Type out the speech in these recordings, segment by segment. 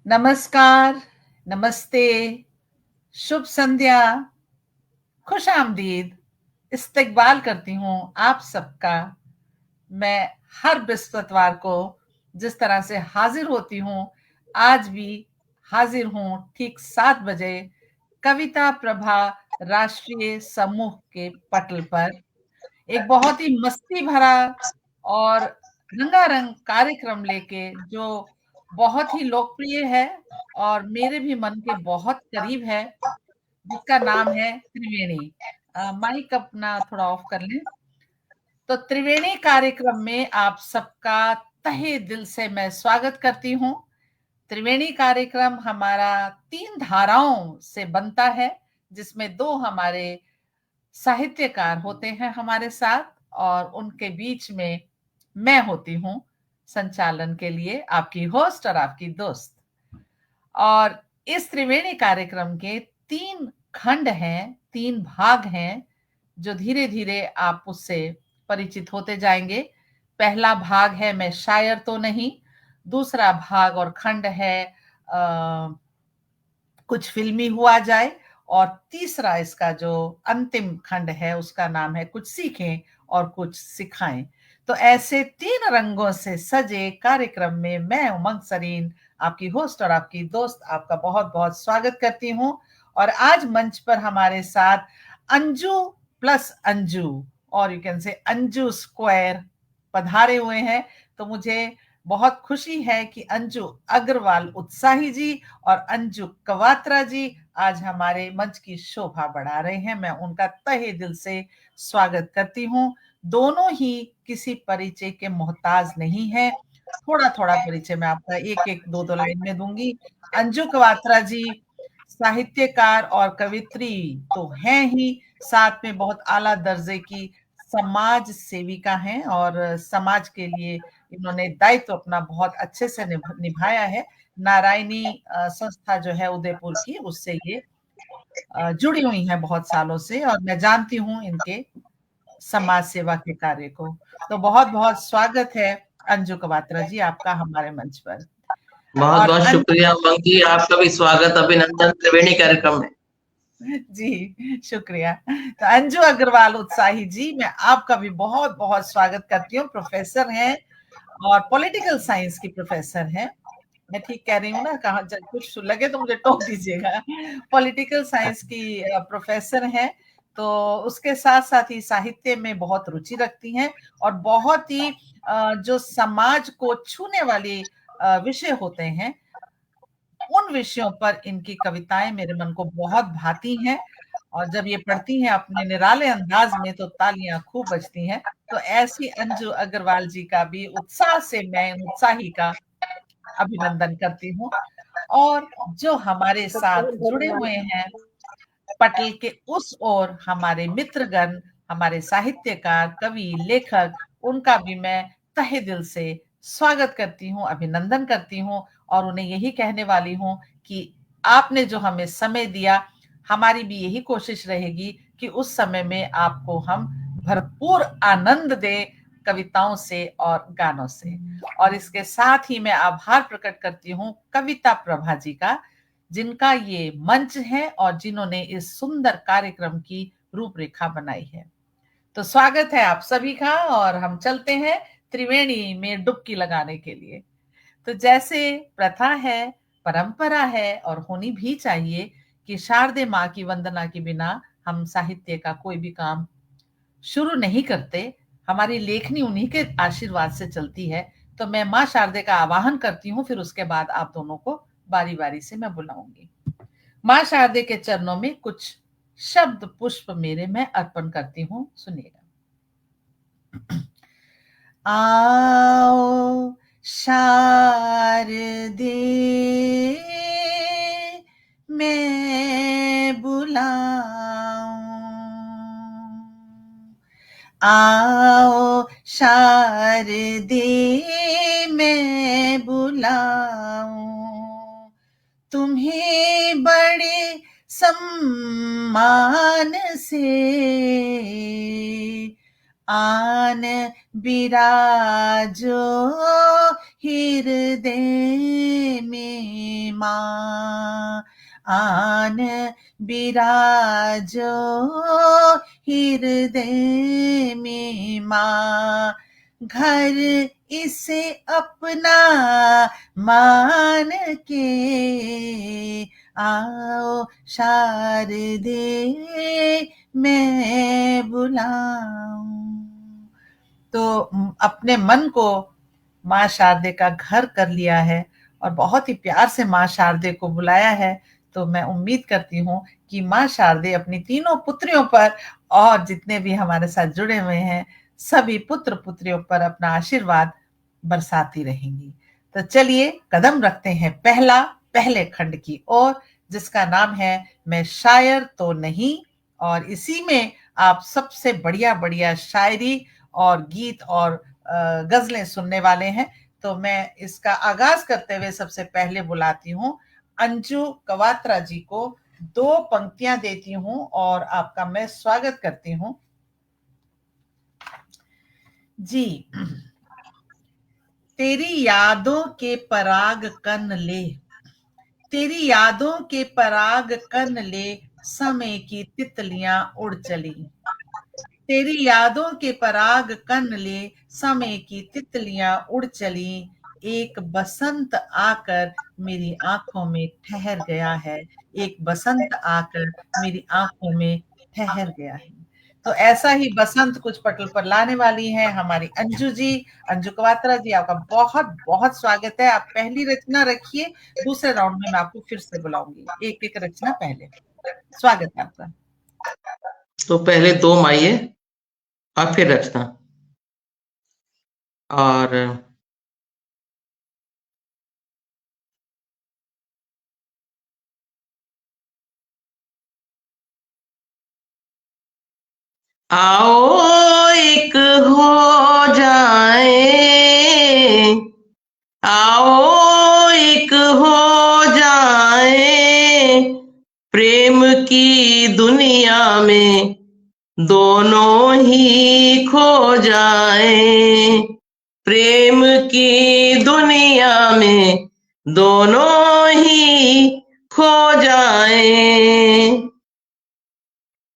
नमस्कार, नमस्ते, शुभ संध्या, खुश आमदीद, इस्तकबाल करती हूँ आप सबका। मैं हर बृहस्पतिवार को जिस तरह से हाजिर होती हूँ, आज भी हाजिर हूँ ठीक 7 बजे कविता प्रभा राष्ट्रीय समूह के पटल पर। एक बहुत ही मस्ती भरा और रंगारंग कार्यक्रम लेके जो बहुत ही लोकप्रिय है और मेरे भी मन के बहुत करीब है, जिसका नाम है त्रिवेणी। माइक अपना थोड़ा ऑफ कर लें। तो त्रिवेणी कार्यक्रम में आप सबका तहे दिल से मैं स्वागत करती हूँ। त्रिवेणी कार्यक्रम हमारा 3 धाराओं से बनता है, जिसमें 2 हमारे साहित्यकार होते हैं हमारे साथ और उनके बीच में मैं होती हूँ संचालन के लिए, आपकी होस्ट और आपकी दोस्त। और इस त्रिवेणी कार्यक्रम के 3 खंड हैं, 3 भाग हैं, जो धीरे-धीरे आप उससे परिचित होते जाएंगे। पहला भाग है मैं शायर तो नहीं, दूसरा भाग और खंड है कुछ फिल्मी हुआ जाए, और तीसरा इसका जो अंतिम खंड है उसका नाम है कुछ सीखें और कुछ सिखाएं। तो ऐसे 3 रंगों से सजे कार्यक्रम में मैं उमंग सरीन, आपकी होस्ट और आपकी दोस्त, आपका बहुत बहुत स्वागत करती हूँ। और आज मंच पर हमारे साथ अंजू प्लस अंजू, और you can say Anju square, पधारे हुए हैं। तो मुझे बहुत खुशी है कि अंजू अग्रवाल उत्साही जी और अंजू कवात्रा जी आज हमारे मंच की शोभा बढ़ा रहे हैं। मैं उनका तहे दिल से स्वागत करती हूँ। दोनों ही किसी परिचय के मोहताज नहीं है। थोड़ा थोड़ा परिचय मैं आपका एक एक दो दो लाइन में दूंगी। अंजू कवात्रा जी साहित्यकार और कवित्री तो हैं ही, साथ में बहुत आला दर्जे की समाज सेविका हैं और समाज के लिए इन्होंने दायित्व अपना बहुत अच्छे से निभाया है। नारायणी संस्था जो है उदयपुर की, उससे ये जुड़ी हुई हैं बहुत सालों से, और मैं जानती हूँ इनके समाज सेवा के कार्य को। तो बहुत बहुत स्वागत है अंजू कवात्रा जी आपका हमारे मंच पर। बहुत और बहुत शुक्रिया उमंग जी, आपका भी स्वागत अभिनंदन त्रिवेणी कार्यक्रम में। जी शुक्रिया। तो अंजू अग्रवाल उत्साही जी, मैं आपका भी बहुत बहुत स्वागत करती हूँ। प्रोफेसर हैं और पॉलिटिकल साइंस की प्रोफेसर हैं। मैं ठीक कह रही हूँ ना? कहा कुछ लगे तो मुझे टोक दीजिएगा। पॉलिटिकल साइंस की प्रोफेसर हैं, तो उसके साथ साथ ही साहित्य में बहुत रुचि रखती हैं और बहुत ही जो समाज को छूने वाले विषय होते हैं, उन विषयों पर इनकी कविताएं मेरे मन को बहुत भाती हैं, और जब ये पढ़ती हैं अपने निराले अंदाज में तो तालियां खूब बजती हैं। तो ऐसी अंजू अग्रवाल जी का भी उत्साह से मैं उत्साही का अभिनंदन करती हूँ। और जो हमारे साथ जुड़े हुए हैं पटल के उस ओर, हमारे मित्रगण, हमारे साहित्यकार, कवि, लेखक, उनका भी मैं तहे दिल से स्वागत करती हूँ, अभिनंदन करती हूँ, और उन्हें यही कहने वाली हूँ कि आपने जो हमें समय दिया, हमारी भी यही कोशिश रहेगी कि उस समय में आपको हम भरपूर आनंद दें कविताओं से और गानों से। और इसके साथ ही मैं आभार प्रकट करती हूँ कविता प्रभा जी का, जिनका ये मंच है और जिन्होंने इस सुंदर कार्यक्रम की रूपरेखा बनाई है। तो स्वागत है आप सभी का, और हम चलते हैं त्रिवेणी में डुबकी लगाने के लिए। तो जैसे प्रथा है, परंपरा है और होनी भी चाहिए कि शारदे माँ की वंदना के बिना हम साहित्य का कोई भी काम शुरू नहीं करते। हमारी लेखनी उन्हीं के आशीर्वाद से चलती है। तो मैं माँ शारदे का आवाहन करती हूँ, फिर उसके बाद आप दोनों को बारी बारी से मैं बुलाऊंगी। माँ शारदे के चरणों में कुछ शब्द पुष्प मेरे मैं अर्पण करती हूँ, सुनिएगा। आओ शारदे मैं बुलाऊं, आओ शारदे मैं बुलाऊं, तुम्हें बड़े सम्मान से आन बिराजो हृदय में माँ, आन बिराजो हृदय में माँ, घर इसे अपना मान के आओ शारदे मैं बुलाऊं। तो अपने मन को माँ शारदे का घर कर लिया है और बहुत ही प्यार से माँ शारदे को बुलाया है। तो मैं उम्मीद करती हूँ कि माँ शारदे अपनी तीनों पुत्रियों पर और जितने भी हमारे साथ जुड़े हुए हैं सभी पुत्र पुत्रियों पर अपना आशीर्वाद बरसाती रहेंगी। तो चलिए कदम रखते हैं पहले खंड की ओर, जिसका नाम है मैं शायर तो नहीं, और इसी में आप सबसे बढ़िया बढ़िया शायरी और गीत और गजलें सुनने वाले हैं। तो मैं इसका आगाज करते हुए सबसे पहले बुलाती हूँ अंजू कवात्रा जी को, 2 पंक्तियां देती हूँ और आपका मैं स्वागत करती हूँ जी। तेरी यादों के पराग कन ले, तेरी यादों के पराग कन ले, समय की तितलियां उड़ चली। तेरी यादों के पराग कन ले, समय की तितलियां उड़ चली। एक बसंत आकर मेरी आंखों में ठहर गया है, एक बसंत आकर मेरी आंखों में ठहर गया है। तो ऐसा ही बसंत कुछ पटल पर लाने वाली हैं हमारी अंजू जी। अंजू कवात्रा जी, आपका बहुत बहुत स्वागत है। आप पहली रचना रखिए, दूसरे राउंड में मैं आपको फिर से बुलाऊंगी। एक एक रचना पहले। स्वागत है आपका। तो पहले 2 माइये और फिर रचना। और आओ एक हो जाए, आओ एक हो जाए, प्रेम की दुनिया में दोनों ही खो जाए। प्रेम की दुनिया में दोनों ही खो जाए।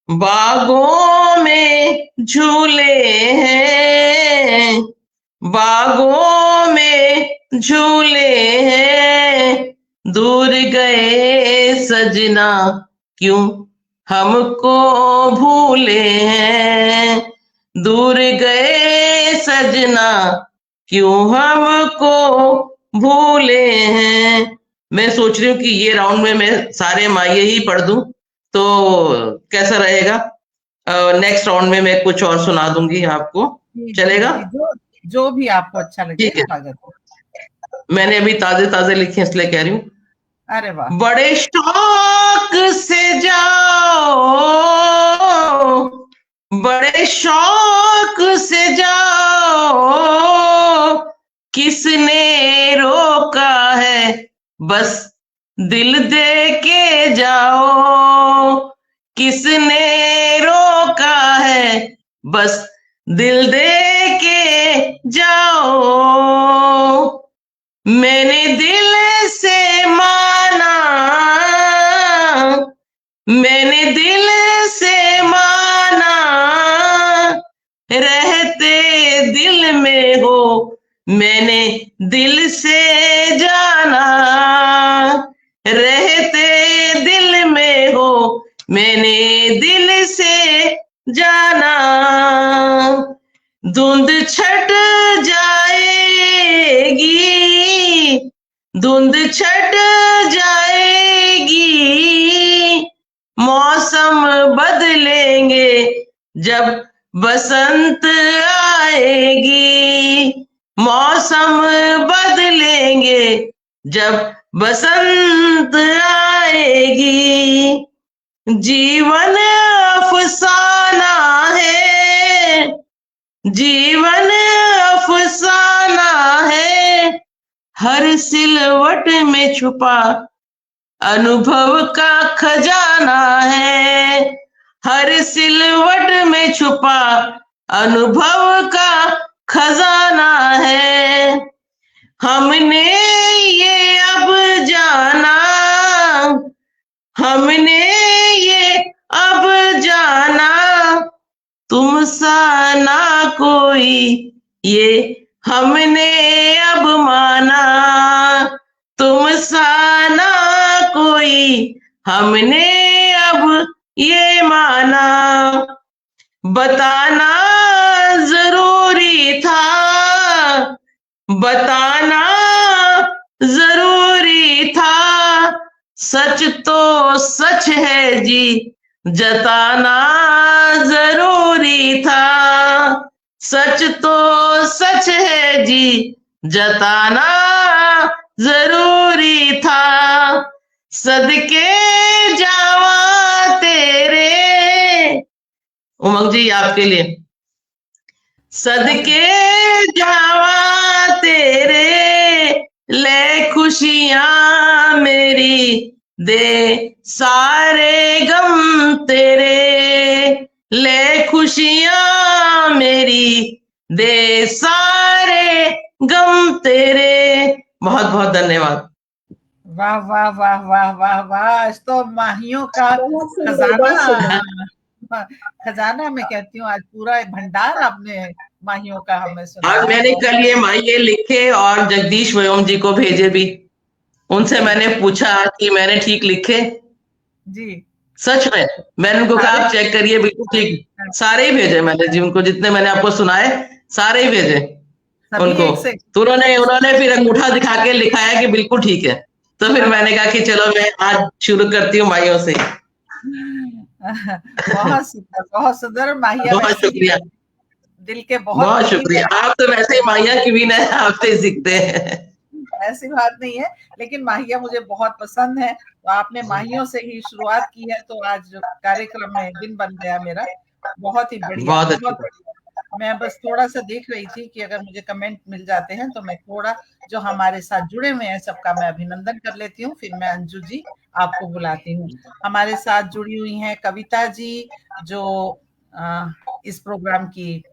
बागों में झूले हैं, बागों में झूले हैं, दूर गए सजना क्यों हमको भूले हैं। दूर गए सजना क्यों हमको भूले हैं। मैं सोच रही हूँ कि ये राउंड में मैं सारे माये ही पढ़ दूं, तो कैसा रहेगा? नेक्स्ट राउंड में मैं कुछ और सुना दूंगी आपको, चलेगा? जो भी आपको अच्छा लगे। ठीक है, मैंने अभी ताजे ताजे लिखे इसलिए कह रही हूँ। अरे वाह। बड़े शौक से जाओ, बड़े शौक से जाओ, किसने रोका है, बस दिल दे के जाओ। किसने रोका है, बस दिल दे के जाओ। मैंने दिल से माना, मैंने दिल से माना, रहते दिल में हो मैंने दिल से जाना। रहते दिल में हो मैंने दिल से जाना। धुंध छट जाएगी, धुंध छट जाएगी, मौसम बदलेंगे जब बसंत आएगी। मौसम बदलेंगे जब बसंत आएगी। जीवन अफसाना है, जीवन अफसाना है, हर सिलवट में छुपा अनुभव का खजाना है। हर सिलवट में छुपा अनुभव का खजाना है। हमने ये अब जाना, हमने ये अब जाना, तुम सा ना कोई ये हमने अब माना, तुम सा ना कोई हमने अब ये माना। बताना जरूरी था, बताना जरूरी था, सच तो सच है जी, जताना जरूरी था, सच तो सच है जी, जताना जरूरी था। सदके जावा तेरे, उमंग जी आपके लिए, सदके जावा तेरे, ले खुशियां मेरी, दे सारे गम तेरे, ले खुशियां मेरी, दे सारे गम तेरे। बहुत बहुत धन्यवाद। वाह वाह वाह वाह वाह वाह, आज तो माहियों का खजाना, खजाना मैं कहती हूँ, आज पूरा एक भंडार आपने माहियों का हमें सुनाया। आज मैंने कल ये माहिए लिखे और जगदीश व्योम जी को भेजे भी, उनसे मैंने पूछा कि मैंने ठीक लिखे जी। सच में, मैंने उनको कहा आप चेक करिए, बिल्कुल ठीक, सारे ही भेजे मैंने जी उनको, जितने मैंने आपको सुनाए सारे ही भेजे उनको। तो उन्होंने फिर अंगूठा दिखा के लिखाया कि बिल्कुल ठीक है। तो फिर मैंने कहा कि चलो मैं आज शुरू करती हूँ माइयों से। बहुत सुंदर माहिया, बहुत शुक्रिया, दिल के बहुत शुक्रिया। आप तो वैसे ही माहिया क्वीन है, आपसे सीखते हैं। ऐसी बात नहीं है, लेकिन माहिया मुझे बहुत पसंद है, तो आपने माहियों से ही शुरुआत की है, तो आज कार्यक्रम में दिन बन गया मेरा। बहुत ही बढ़िया, बहुत बढ़िया। मैं बस थोड़ा सा देख रही थी कि अगर मुझे कमेंट मिल जाते हैं तो मैं थोड़ा, जो हमारे साथ जुड़े हुए हैं सबका मैं अभिनंदन कर लेती हूँ, फिर मैं अंजू जी आपको बुलाती हूँ। हमारे साथ जुड़ी हुई हैं कविता जी, जो इस प्रोग्राम की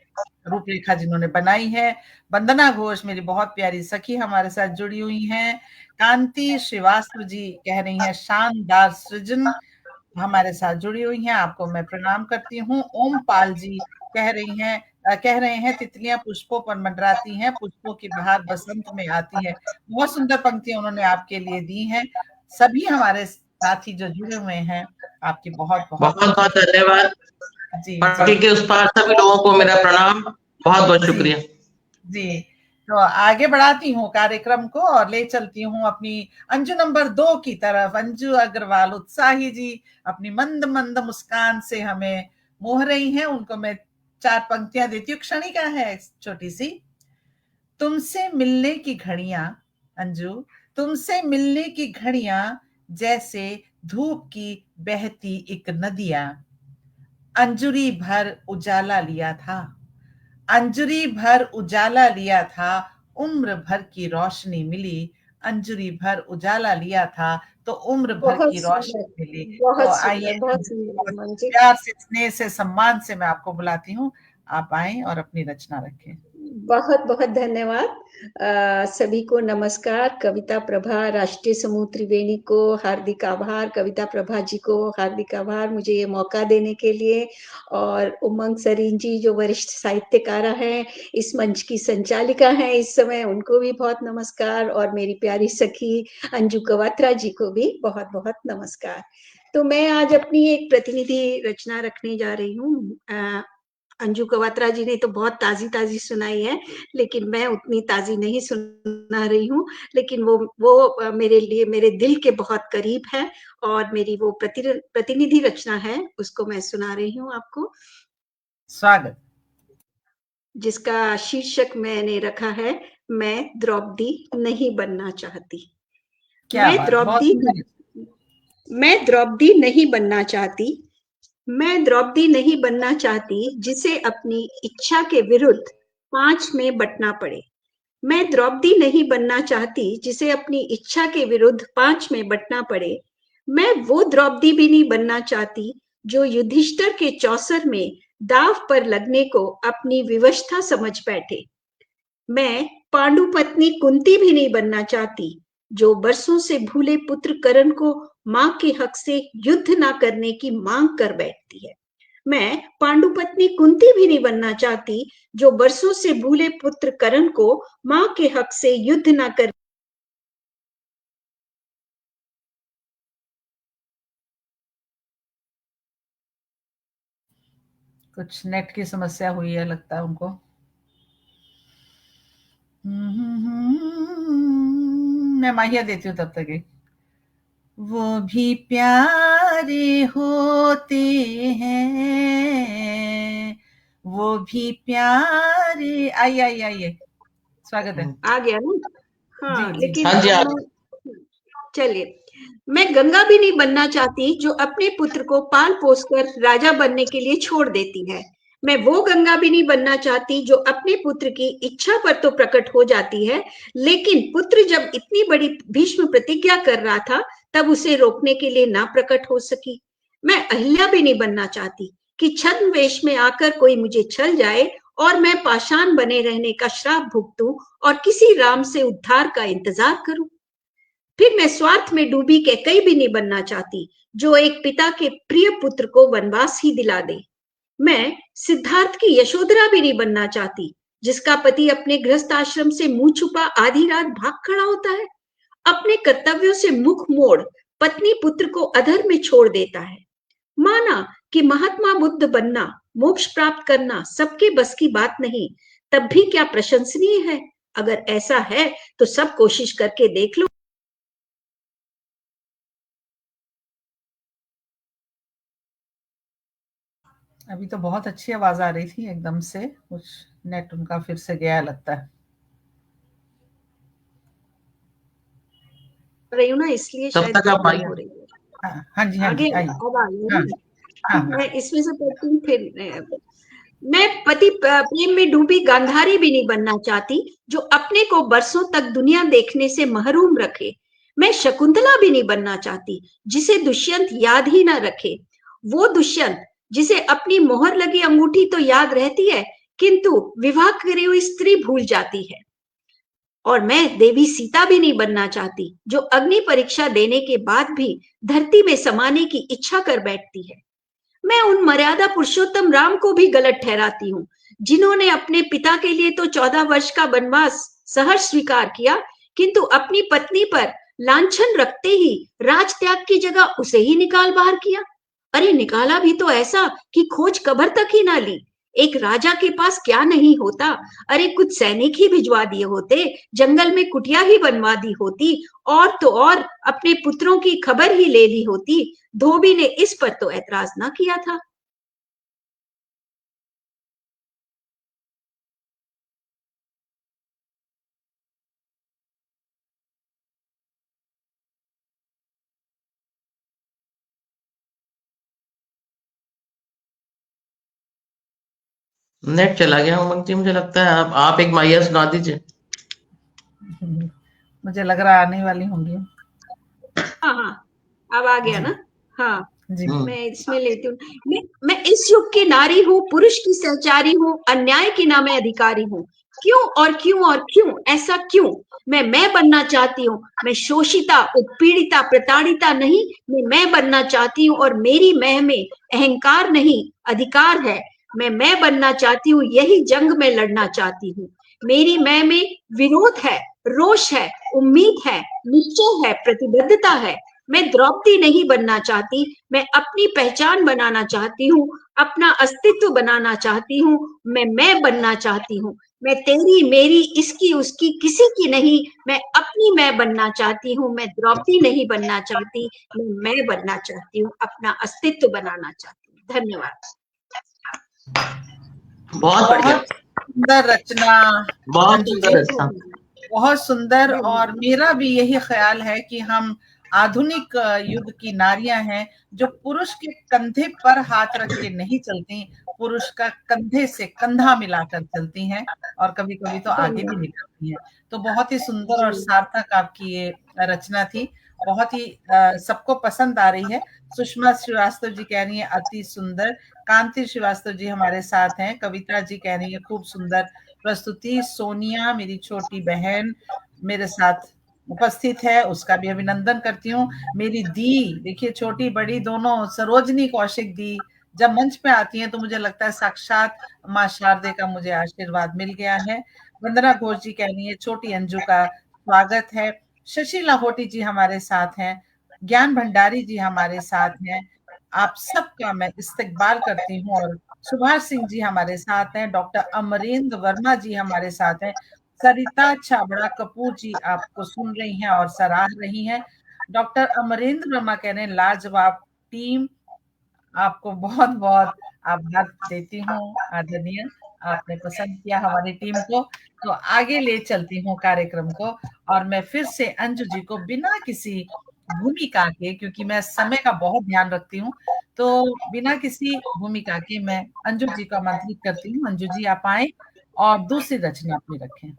रूपरेखा जिन्होंने बनाई है। वंदना घोष मेरी बहुत प्यारी सखी हमारे साथ जुड़ी हुई हैं। कांति श्रीवास्तव जी कह रही हैं शानदार सृजन, हमारे साथ जुड़ी हुई हैं, आपको मैं प्रणाम करती हूँ। ओम पाल जी कह रहे हैं तितलियां पुष्पों पर मंडराती हैं, पुष्पों की बहार बसंत में आती है। बहुत सुंदर पंक्तियां उन्होंने आपके लिए दी हैं। सभी हमारे साथी जो जुड़े हुए हैं, आपकी बहुत बहुत बहुत धन्यवाद जी। के उस पार सभी लोगों को मेरा प्रणाम, बहुत बहुत शुक्रिया जी। तो आगे बढ़ाती हूँ कार्यक्रम को और ले चलती हूँ अपनी अंजू नंबर 2 की तरफ। अंजू अग्रवाल उत्साही जी अपनी मंद मंद मुस्कान से हमें मोह रही हैं, उनको मैं 4 पंक्तियां देती हूँ, क्षणिका है छोटी सी। तुमसे मिलने की घड़ियां, अंजू, तुमसे मिलने की घड़ियां जैसे धूप की बहती एक नदियां, अंजुरी भर उजाला लिया था, अंजुरी भर उजाला लिया था, उम्र भर की रोशनी मिली, अंजुरी भर उजाला लिया था तो उम्र भर की रोशनी मिली। तो आइए, प्यार से, स्नेह से, सम्मान से मैं आपको बुलाती हूँ, आप आए और अपनी रचना रखें। बहुत बहुत धन्यवाद। सभी को नमस्कार। कविता प्रभा राष्ट्रीय समूह त्रिवेणी को हार्दिक आभार, कविता प्रभा जी को हार्दिक आभार मुझे ये मौका देने के लिए, और उमंग सरीन जी जो वरिष्ठ साहित्यकारा हैं, इस मंच की संचालिका हैं इस समय, उनको भी बहुत नमस्कार, और मेरी प्यारी सखी अंजू कवात्रा जी को भी बहुत बहुत नमस्कार। तो मैं आज अपनी एक प्रतिनिधि रचना रखने जा रही हूँ। अंजू कवात्रा जी ने तो बहुत ताजी सुनाई है, लेकिन मैं उतनी ताजी नहीं सुना रही हूँ, लेकिन वो मेरे लिए, मेरे दिल के बहुत करीब है, और मेरी वो प्रतिनिधि रचना है, उसको मैं सुना रही हूँ आपको। स्वागत। जिसका शीर्षक मैंने रखा है, मैं द्रौपदी नहीं बनना चाहती। मैं द्रौपदी नहीं बनना चाहती, मैं द्रौपदी नहीं बनना चाहती जिसे अपनी इच्छा के विरुद्ध 5 में बंटना पड़े। मैं द्रौपदी नहीं बनना चाहती जिसे अपनी इच्छा के विरुद्ध 5 में बंटना पड़े। मैं वो द्रौपदी भी नहीं बनना चाहती जो युधिष्ठिर के चौसर में दाव पर लगने को अपनी विवशता समझ बैठे। मैं पांडु पत्नी कुंती भी नहीं बनना चाहती, जो बरसों से भूले पुत्र करण को मां के हक से युद्ध ना करने की मांग कर बैठती है। मैं पांडु पत्नी कुंती भी नहीं बनना चाहती, जो बरसों से भूले पुत्र करण को मां के हक से युद्ध ना कर। कुछ नेट की समस्या हुई है लगता है उनको। मैं माहिया देती हूँ तब तक एक। वो भी प्यारे होते हैं, वो भी प्यारे। आइए आइए आइए, स्वागत है। आ गया ना? हाँ, जी जी लेकिन हाँ जी, चलिए, मैं गंगा भी नहीं बनना चाहती जो अपने पुत्र को पाल पोस कर राजा बनने के लिए छोड़ देती है। मैं वो गंगा भी नहीं बनना चाहती जो अपने पुत्र की इच्छा पर तो प्रकट हो जाती है, लेकिन पुत्र जब इतनी बड़ी भीष्म प्रतिज्ञा कर रहा था तब उसे रोकने के लिए ना प्रकट हो सकी। मैं अहिल्या भी नहीं बनना चाहती कि छद्म वेश में आकर कोई मुझे छल जाए और मैं पाषाण बने रहने का श्राप भुगतूं और किसी राम से उद्धार का इंतजार करूं। फिर मैं स्वार्थ में डूबी कैकई भी नहीं बनना चाहती, जो एक पिता के प्रिय पुत्र को वनवास ही दिला दे। मैं सिद्धार्थ की यशोधरा भी नहीं बनना चाहती, जिसका पति अपने गृहस्थ आश्रम से मुंह छुपा आधी रात भाग खड़ा होता है, अपने कर्तव्यों से मुख मोड़ पत्नी पुत्र को अधर में छोड़ देता है। माना कि महात्मा बुद्ध बनना, मोक्ष प्राप्त करना सबके बस की बात नहीं, तब भी क्या प्रशंसनीय है। अगर ऐसा है तो सब कोशिश करके देख लो। अभी तो बहुत अच्छी आवाज आ रही थी, एकदम से कुछ नेट उनका फिर से गया लगता है। रही हूँ ना, इसलिए तब शायद तक आप प्रॉब्लम आइए। हो रही है। हाँ जी हाँ आगे जी, आइए। अब आ गया हाँ ना? हाँ हाँ। मैं इसमें से पढ़ती हूँ फिर। मैं पति प्रेम में डूबी गांधारी भी नहीं बनना चाहती, जो अपने को बरसों तक दुनिया देखने से महरूम रखे। मैं शकुंतला भी नहीं बनना चाहती, जिसे दुष्यंत याद ही ना रखे। वो दुष्यंत जिसे अपनी मोहर लगी अंगूठी तो याद रहती है, किंतु विवाह करी हुई स्त्री भूल जाती है। और मैं देवी सीता भी नहीं बनना चाहती, जो अग्नि परीक्षा देने के बाद भी धरती में समाने की इच्छा कर बैठती है। मैं उन मर्यादा पुरुषोत्तम राम को भी गलत ठहराती हूँ, जिन्होंने अपने पिता के लिए तो 14 वर्ष का वनवास सहर्ष स्वीकार किया, किंतु अपनी पत्नी पर लांछन रखते ही राज त्याग की जगह उसे ही निकाल बाहर किया। अरे निकाला भी तो ऐसा कि खोज कब्र तक ही ना ली। एक राजा के पास क्या नहीं होता। अरे कुछ सैनिक ही भिजवा दिए होते, जंगल में कुटिया ही बनवा दी होती, और तो और अपने पुत्रों की खबर ही ले ली होती। धोबी ने इस पर तो ऐतराज ना किया था। नेट चला गया उमंग जी, मुझे लगता है आप एक माहिया सुना दीजिए। मुझे लग रहा आने वाली होंगी। हाँ हाँ, अब आ गया जी ना? हाँ, जी। मैं इसमें लेती हूँ। मैं इस युग की नारी हूँ, पुरुष की सहचारी हूँ, अन्याय की ना मैं अधिकारी हूँ। क्यों और क्यों और क्यों, ऐसा क्यों? मैं बनना चाहती हूँ। मैं शोषिता, उत्पीड़िता, प्रताड़िता नहीं, मैं बनना चाहती हूँ, और मेरी मैं में अहंकार नहीं, अधिकार है। मैं बनना चाहती हूँ, यही जंग में लड़ना चाहती हूँ। मेरी मैं में विरोध है, रोष है, उम्मीद है, निश्चय है, प्रतिबद्धता है। मैं द्रौपदी नहीं बनना चाहती, मैं अपनी पहचान बनाना चाहती हूँ, अपना अस्तित्व बनाना चाहती हूँ। मैं बनना चाहती हूँ। मैं तेरी, मेरी, इसकी, उसकी, किसी की नहीं, मैं अपनी मैं बनना चाहती हूँ। मैं द्रौपदी नहीं बनना चाहती, मैं बनना चाहती हूँ, अपना अस्तित्व बनाना चाहती हूँ। धन्यवाद। बहुत बढ़िया, बहुत सुंदर रचना बहुत अंजू जी, सुंदर रचना। बहुत सुंदर। और मेरा भी यही ख्याल है कि हम आधुनिक युग की नारियां हैं जो पुरुष के कंधे पर हाथ रख के नहीं चलती, पुरुष का कंधे से कंधा मिलाकर चलती हैं, और कभी कभी तो आगे भी निकलती हैं। तो बहुत ही सुंदर और सार्थक आपकी ये रचना थी। बहुत ही सबको पसंद आ रही है। सुषमा श्रीवास्तव जी कह रही है अति सुंदर। कांति श्रीवास्तव जी हमारे साथ हैं। कविता जी कह रही है खूब सुंदर प्रस्तुति। सोनिया मेरी छोटी बहन मेरे साथ उपस्थित है, उसका भी अभिनंदन करती हूँ। मेरी दी, देखिए छोटी बड़ी दोनों, सरोजनी कौशिक दी जब मंच पे आती हैं तो मुझे लगता है साक्षात माँ शारदे का मुझे आशीर्वाद मिल गया है। वंदना घोष जी कह रही है छोटी अंजू का स्वागत है। शशि लाहोटी जी हमारे साथ हैं। ज्ञान भंडारी जी हमारे साथ हैं। आप सबका मैं इस्तकबाल करती हूँ। और सुभाष सिंह जी हमारे साथ हैं। डॉक्टर अमरेंद्र वर्मा जी हमारे साथ हैं। सरिता छाबड़ा कपूर जी आपको सुन रही हैं और सराह रही हैं। डॉक्टर अमरेंद्र वर्मा कह रहे हैं लाजवाब टीम, आपको बहुत बहुत आभार देती हूँ आदरणीय, आपने पसंद किया हमारी टीम को। तो आगे ले चलती हूँ कार्यक्रम को और मैं फिर से अंजू जी को बिना किसी भूमिका के, क्योंकि मैं समय का बहुत ध्यान रखती हूँ, तो बिना किसी भूमिका के मैं अंजू जी को आमंत्रित करती हूँ। अंजू जी आप आए और दूसरी रचना अपनी रखें।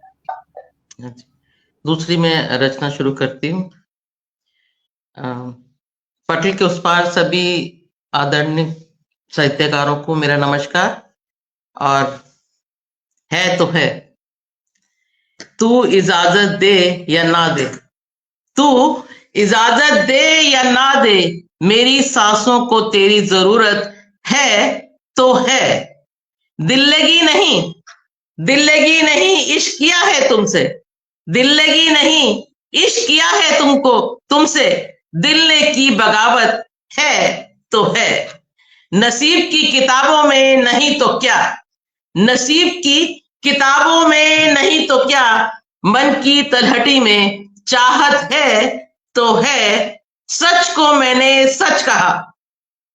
दूसरी मैं रचना शुरू करती हूँ। पटल के उस पार सभी आदरणीय साहित्यकारों को मेरा नमस्कार। और है तो है, तू इजाजत दे या ना दे, तू इजाजत दे या ना दे, मेरी सांसों को तेरी जरूरत है तो है। दिल लगी नहीं इश्क किया है तुमसे, दिल लगी नहीं इश्क किया है तुमसे, दिल ने की बगावत है तो है। नसीब की किताबों में नहीं तो क्या, नसीब की किताबों में नहीं तो क्या, मन की तलहटी में चाहत है तो है। सच को मैंने सच कहा,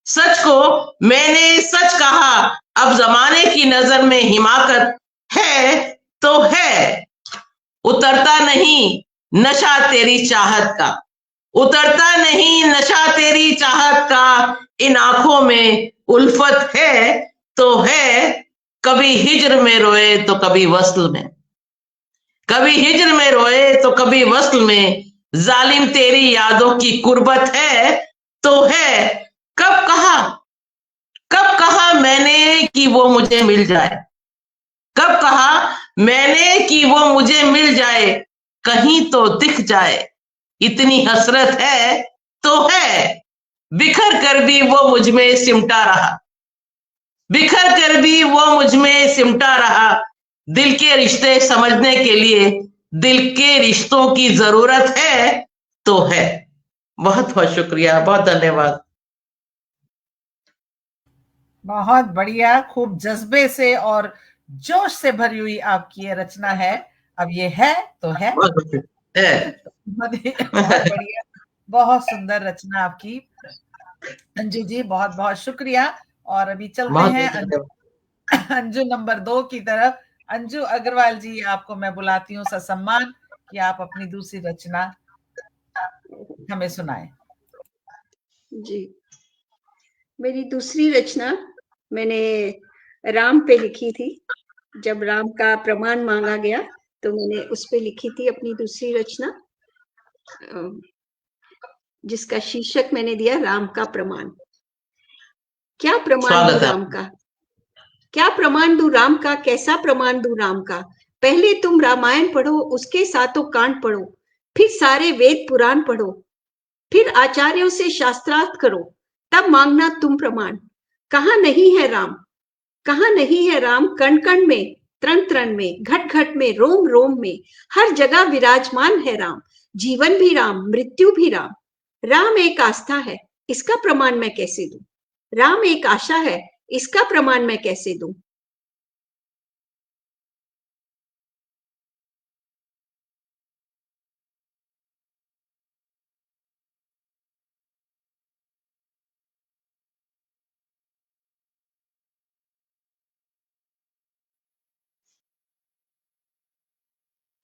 सच को मैंने सच कहा, अब जमाने की नजर में हिमाकत है तो है। उतरता नहीं नशा तेरी चाहत का, उतरता नहीं नशा तेरी चाहत का, इन आंखों में उल्फत है तो है। कभी हिज्र में रोए तो कभी वस्ल में, कभी हिज्र में रोए तो कभी वस्ल में, जालिम तेरी यादों की कुर्बत है तो है। कब कहा मैंने कि वो मुझे मिल जाए, कब कहा मैंने कि वो मुझे मिल जाए, कहीं तो दिख जाए, इतनी हसरत है तो है। बिखर कर भी वो मुझ में सिमटा रहा, बिखर कर भी वो मुझ में सिमटा रहा, दिल के रिश्ते समझने के लिए दिल के रिश्तों की जरूरत है तो है। बहुत बहुत शुक्रिया, बहुत धन्यवाद। बहुत बढ़िया, खूब जज्बे से और जोश से भरी हुई आपकी ये रचना है। अब ये है तो है, बहुत बढ़िया, बहुत सुंदर रचना आपकी अंजू जी, बहुत बहुत शुक्रिया। और अभी चलते हैं अंजू नंबर 2 की तरफ। अंजू अग्रवाल जी, आपको मैं बुलाती हूँ ससम्मान कि आप अपनी दूसरी रचना हमें सुनाएं। जी, मेरी दूसरी रचना मैंने राम पे लिखी थी। जब राम का प्रमाण मांगा गया तो मैंने उस पे लिखी थी अपनी दूसरी रचना, जिसका शीर्षक मैंने दिया राम का प्रमाण। क्या प्रमाण दूं राम का, क्या प्रमाण दूं राम का, कैसा प्रमाण दूं राम का। पहले तुम रामायण पढ़ो, उसके सातों कांड पढ़ो, फिर सारे वेद पुराण पढ़ो, फिर आचार्यों से शास्त्रार्थ करो, तब मांगना तुम प्रमाण। कहाँ नहीं है राम, कहाँ नहीं है राम, कण कण में, तृण तृण में, घट घट में, रोम रोम में, हर जगह विराजमान है राम। जीवन भी राम, मृत्यु भी राम। राम एक आस्था है, इसका प्रमाण मैं कैसे दूं। राम एक आशा है, इसका प्रमाण मैं कैसे दूं।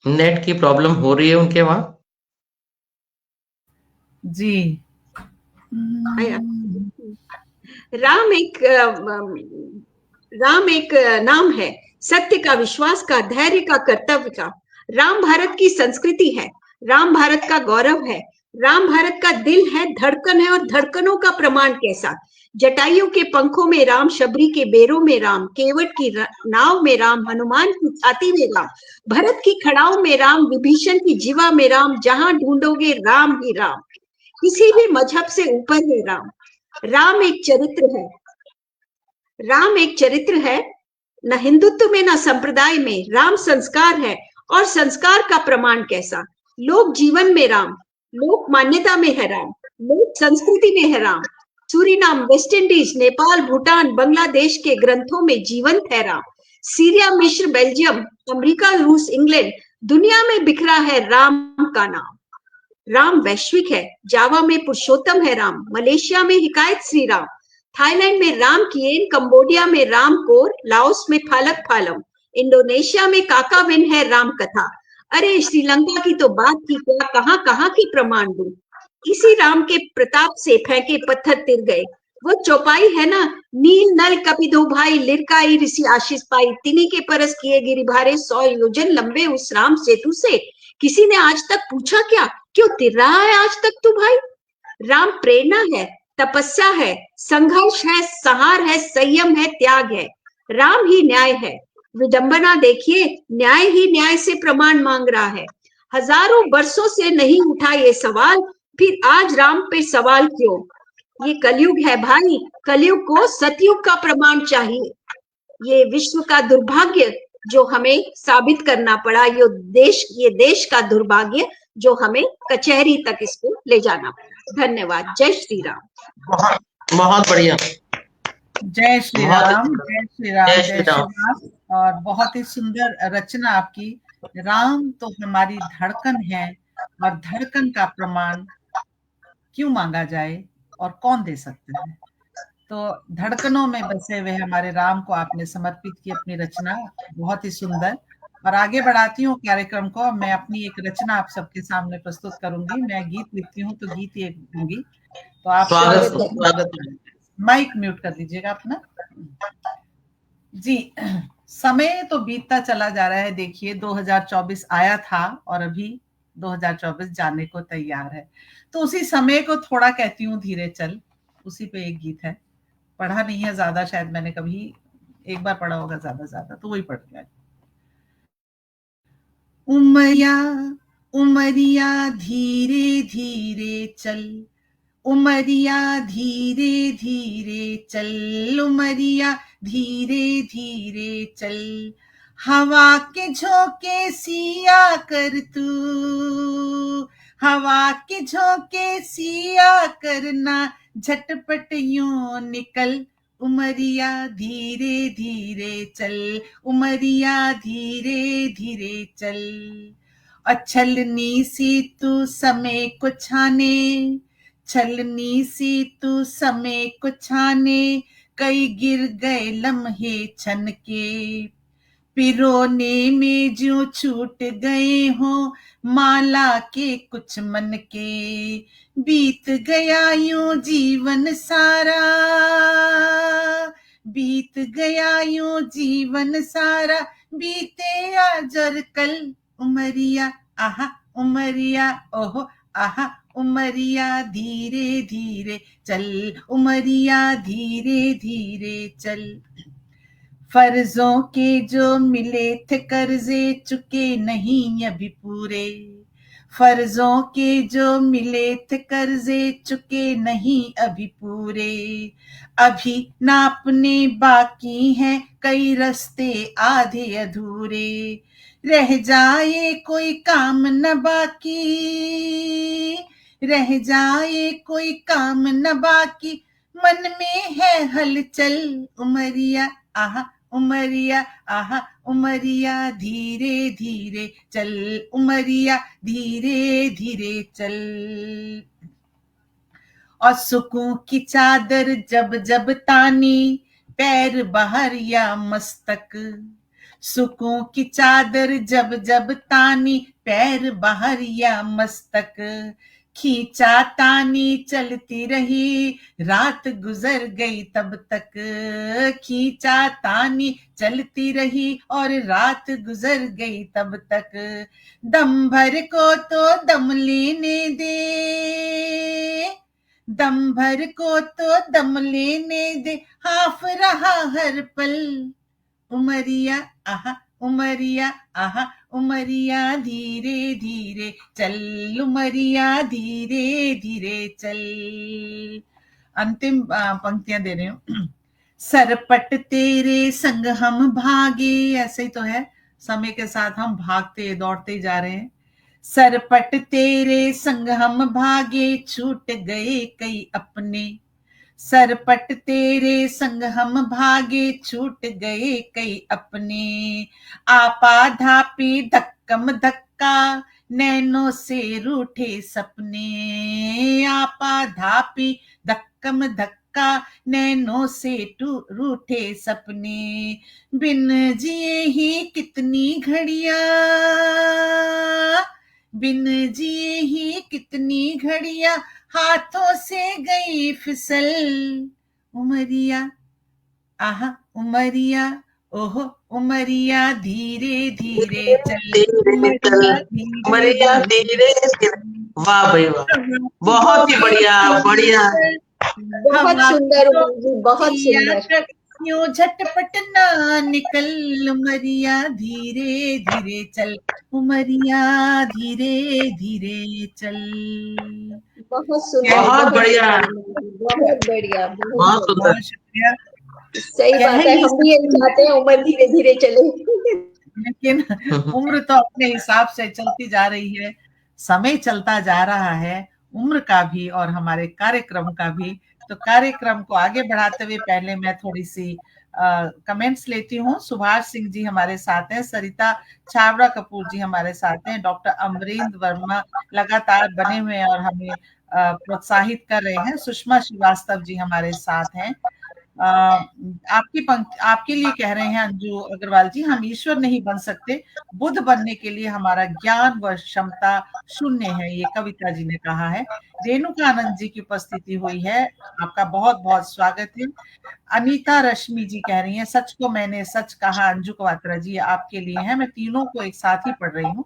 नेट की प्रॉब्लम हो रही है उनके वहां। जी, राम एक नाम है, सत्य का, विश्वास का, धैर्य का, कर्तव्य का। राम भारत की संस्कृति है, राम भारत का गौरव है, राम भारत का दिल है, धड़कन है, और धड़कनों का प्रमाण कैसा। जटायु के पंखों में राम, शबरी के बेरों में राम, केवट की नाव में राम, हनुमान की छाती में राम, भरत की खड़ाओं में राम, विभीषण की जीवा में राम, जहां ढूंढोगे राम ही राम, किसी भी मजहब से ऊपर है राम। राम एक चरित्र है, राम एक चरित्र है, न हिंदुत्व में न संप्रदाय में। राम संस्कार है, और संस्कार का प्रमाण कैसा। लोक जीवन में राम, लोक मान्यता में है राम, लोक संस्कृति में है Ram. Suriname, West Indies, Nepal, Bhutan, Bangladesh के ग्रंथों में जीवंत है राम। सीरिया, मिस्र, बेल्जियम, अमेरिका, रूस, इंग्लैंड, दुनिया में बिखरा है राम का नाम। राम वैश्विक है, जावा में पुरुषोत्तम है राम, मलेशिया में हिकायत श्री राम, थाईलैंड में राम किएन, कंबोडिया में राम कोर, लाओस में फालक फालम, इंडोनेशिया में काकाविन है राम कथा। अरे श्रीलंका की तो बात की क्या, कहां कहां की प्रमाण दूं। इसी राम के प्रताप से फेंके पत्थर तिर गए। वो चौपाई है ना, नील नल कपिधो भाई, लिरकाई ऋषि आशीष पाई, तिनी के परस किए गिरिभारे, 100 योजन लंबे उस राम सेतु से। किसी ने आज तक पूछा क्या, क्यों तिर रहा है आज तक तू भाई। राम प्रेरणा है, तपस्या है, संघर्ष है, सहार है, संयम है, त्याग है। राम ही न्याय है, विडंबना देखिए, न्याय ही न्याय से प्रमाण मांग रहा है। हजारों वर्षों से नहीं उठा ये सवाल, फिर आज राम पे सवाल क्यों। ये कलयुग है भाई, कलयुग को सतयुग का प्रमाण चाहिए। ये विश्व का दुर्भाग्य जो हमें साबित करना पड़ा, ये देश का दुर्भाग्य जो हमें कचहरी तक इसको ले जाना पड़ा। धन्यवाद। जय श्री राम। बहुत बहुत बढ़िया। जय श्री राम, जय श्री राम, जय श्री राम। और बहुत ही सुंदर रचना आपकी। राम तो हमारी धड़कन है, और धड़कन का प्रमाण क्यों मांगा जाए और कौन दे सकता है। तो धड़कनों में बसे हुए हमारे राम को आपने समर्पित की अपनी रचना, बहुत ही सुंदर। और आगे बढ़ाती हूँ कार्यक्रम को। मैं अपनी एक रचना आप सबके सामने प्रस्तुत करूंगी। मैं गीत लिखती हूँ तो गीत ही दूंगी, तो आप माइक म्यूट कर दीजिएगा अपना जी। समय तो बीतता चला जा रहा है। देखिए 2024 आया था और अभी 2024 जाने को तैयार है। तो उसी समय को थोड़ा कहती हूँ धीरे चल, उसी पे एक गीत है। पढ़ा नहीं है ज्यादा, शायद मैंने कभी एक बार पढ़ा होगा, ज्यादा तो वही पढ़ गया। उमरिया उमरिया धीरे धीरे चल, उमरिया धीरे धीरे चल, उमरिया धीरे धीरे चल, हवा के झोंके सिया कर तू, हवा के झोंके सिया करना, झटपट यूं निकल, उमरिया धीरे धीरे चल, उमरिया धीरे धीरे चल। छलनी सी तू समय को छाने, छलनी सी तू समय को छाने, कई गिर गए लम्हे छन के, पिरोने में जो छूट गए हो माला के कुछ मन के, बीत गया यूं जीवन सारा, बीत गया यूं जीवन सारा, बीते आज और कल, उमरिया आहा उमरिया ओहो आहा, उमरिया धीरे धीरे चल, उमरिया धीरे धीरे चल। फर्जों के जो मिले थे कर्जे चुके नहीं अभी पूरे, फर्जों के जो मिले थे कर्जे चुके नहीं अभी पूरे, अभी नापने बाकी हैं कई रास्ते आधे अधूरे, रह जाए कोई काम न बाकी, रह जाए कोई काम न बाकी, मन में है हलचल, उमरिया आहा उमरिया आहा, उमरिया धीरे धीरे चल, उमरिया धीरे धीरे चल। और सुकून की चादर जब जब तानी, पैर बाहर या मस्तक, सुकून की चादर जब जब तानी, पैर बाहर या मस्तक, खींचा तानी चलती रही, रात गुजर गई तब तक। खींचा तानी चलती रही और रात गुजर गई तब तक। दम भर को तो दम लेने दे, दम भर को तो दम लेने दे, हाफ रहा हर पल। उमरिया आहा, उमरिया आहा, उमरिया धीरे धीरे चल, उमरिया धीरे धीरे चल। अंतिम पंक्तियां दे रही हूं। सरपट तेरे संग हम भागे, ऐसे ही तो है, समय के साथ हम भागते दौड़ते जा रहे हैं। सरपट तेरे संग हम भागे, छूट गए कई अपने। सरपट तेरे संग हम भागे, छूट गए कई अपने। आपाधापी धक्कम धक्का, नैनों से रूठे सपने। आपाधापी धक्कम धक्का, नैनों से रूठे सपने। बिन जिए ही कितनी घड़ियां, बिन जिए ही कितनी घड़ियां, हाथों से गई फिसल। उमरिया आहा, उमरिया ओहो, उमरिया धीरे धीरे चल, उमरिया धीरे धीरे। वाह भाई वाह, बहुत ही बढ़िया बढ़िया, बहुत सुंदर, बहुत सुंदर। यूं झटपट ना निकल, उमरिया धीरे धीरे चल, उमरिया धीरे धीरे चल। बहुत सुंदर, बहुत बढ़िया, बहुत बढ़िया, बहुत सुंदर, शुक्रिया। सही बात है, हम भी यही चाहते हैं, उम्र धीरे धीरे चले। लेकिन उम्र तो अपने हिसाब से चलती जा रही है, समय चलता जा रहा है, उम्र का भी और हमारे कार्यक्रम का भी। तो कार्यक्रम को आगे बढ़ाते हुए पहले मैं थोड़ी सी कमेंट्स लेती हूँ। सुभाष सिंह जी हमारे साथ हैं, सरिता छावड़ा कपूर जी हमारे साथ हैं, डॉक्टर अमरेंद्र वर्मा लगातार बने हुए हैं और हमें प्रोत्साहित कर रहे हैं। सुषमा श्रीवास्तव जी हमारे साथ हैं। आपके लिए कह रहे हैं अंजू अग्रवाल जी, हम ईश्वर नहीं बन सकते, बुद्ध बनने के लिए हमारा ज्ञान व क्षमता शून्य है, ये कविता जी ने कहा है। रेणुका आनंद जी की उपस्थिति हुई है, आपका बहुत बहुत स्वागत है। अनीता रश्मि जी कह रही हैं, सच को मैंने सच कहा। अंजू कवात्रा जी आपके लिए है, मैं तीनों को एक साथ ही पढ़ रही हूँ,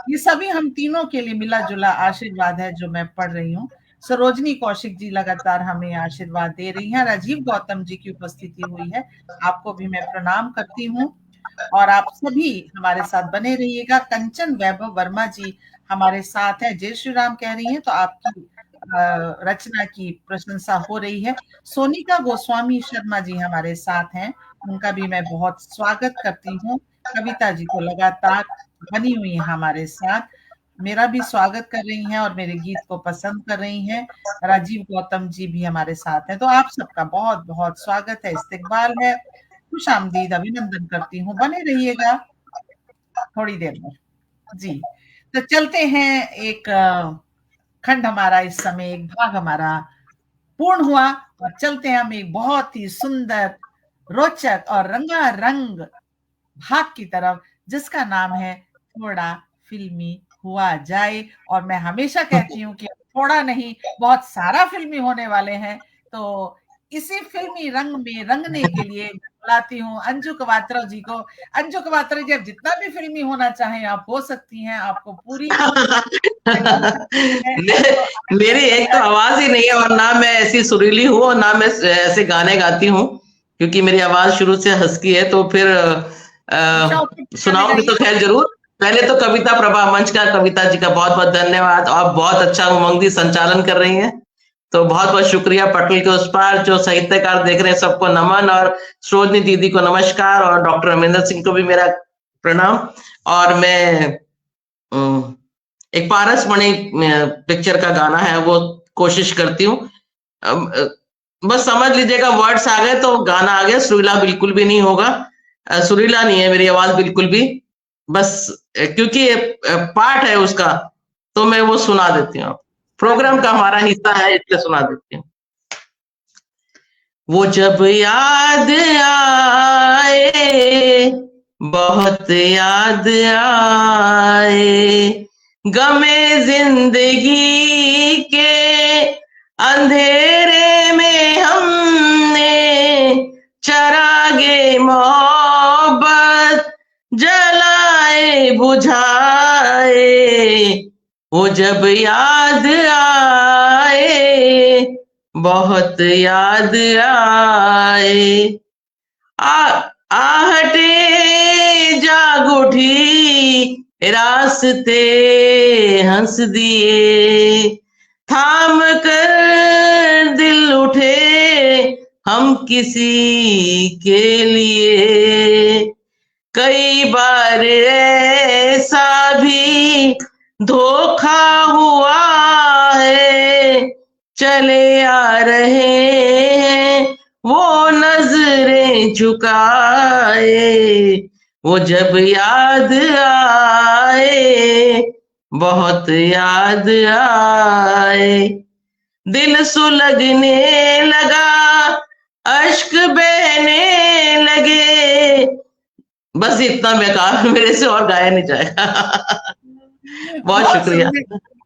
ये सभी हम तीनों के लिए मिला जुला आशीर्वाद है जो मैं पढ़ रही हूँ। सरोजनी कौशिक जी लगातार हमें आशीर्वाद दे रही हैं। राजीव गौतम जी की उपस्थिति हुई है, आपको भी मैं प्रणाम करती हूँ और आप सभी हमारे साथ बने रहिएगा। कंचन वैभव वर्मा जी हमारे साथ है, जय श्री राम कह रही हैं, तो आपकी रचना की प्रशंसा हो रही है। सोनिका गोस्वामी शर्मा जी हमारे साथ हैं, उनका भी मैं बहुत स्वागत करती हूँ। कविता जी को लगातार बनी हुई है हमारे साथ, मेरा भी स्वागत कर रही हैं और मेरे गीत को पसंद कर रही हैं। राजीव गौतम जी भी हमारे साथ हैं, तो आप सबका बहुत बहुत स्वागत है, इस्तकबाल है, खुशामदीद, अभिनंदन करती हूँ। बने रहिएगा थोड़ी देर में जी। तो चलते हैं, एक खंड हमारा इस समय, एक भाग हमारा पूर्ण हुआ और चलते हैं हम एक बहुत ही सुंदर, रोचक और रंगारंग भाग की तरफ, जिसका नाम है थोड़ा फिल्मी हुआ जाए। और मैं हमेशा कहती हूँ कि थोड़ा नहीं, बहुत सारा फिल्मी होने वाले हैं, तो इसी फिल्मी रंग में रंगने के लिए बुलाती हूँ अंजू कवात्रा जी को। अंजू कवात्रा जी, आप जितना भी फिल्मी होना चाहें आप हो सकती हैं, आपको पूरी मेरी एक तो आवाज ही नहीं है और ना मैं ऐसी सुरीली हूँ और ना मैं ऐसे गाने गाती हूँ, क्योंकि मेरी आवाज शुरू से हस्की है, तो फिर सुनाऊंगी तो खैर जरूर। पहले तो कविता प्रभा मंच का, कविता जी का बहुत बहुत धन्यवाद, आप बहुत अच्छा उमंगदी संचालन कर रही हैं, तो बहुत बहुत शुक्रिया। पटल के उस पार जो साहित्यकार देख रहे हैं सबको नमन, और सरोजनी दीदी को नमस्कार, और डॉक्टर अमरिंदर सिंह को भी मेरा प्रणाम। और मैं एक पारस मणि पिक्चर का गाना है वो कोशिश करती हूँ, बस समझ लीजिएगा वर्ड्स आ गए तो गाना आ गया, सुरीला बिल्कुल भी नहीं होगा, सुरीला नहीं है मेरी आवाज बिल्कुल भी, बस क्योंकि पार्ट है उसका तो मैं वो सुना देती हूँ, प्रोग्राम का हमारा हिस्सा है इसलिए सुना देती हूँ। वो जब याद आए, बहुत याद आए, गमे जिंदगी के अंधेरे में हमने चरागे मोहब्बत जलाए बुझाए, वो जब याद आए बहुत याद आए। आहटे जाग उठी रास्ते हंस दिए, थाम कर दिल उठे हम किसी के लिए। कई बार ऐसा भी धोखा हुआ है, चले आ रहे हैं वो नजरें झुकाए, वो जब याद आए बहुत याद आए। दिल सुलगने लगा, अश्क बहने लगे। बस इतना मैं कहा, मेरे से और गाया नहीं जाएगा। बहुत शुक्रिया।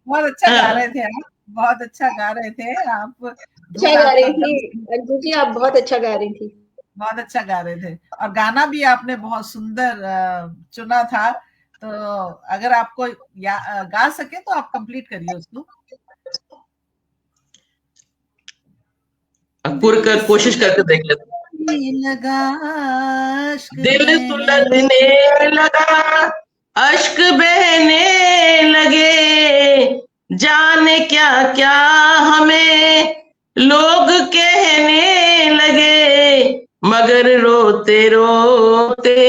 बहुत अच्छा गा रहे थे आप, बहुत अच्छा गा रहे थे आप। अच्छा गा रही थी अंजू जी, आप बहुत अच्छा गा रही थी, बहुत अच्छा गा रहे थे। और गाना भी आपने बहुत सुंदर चुना था। तो अगर आपको गा सके तो आप कंप्लीट करिए उसको। पूरी कोशिश करके देख लेते। लगा दिल सुलगने लगा, अश्क बहने लगे, जाने क्या क्या हमें लोग कहने लगे, मगर रोते रोते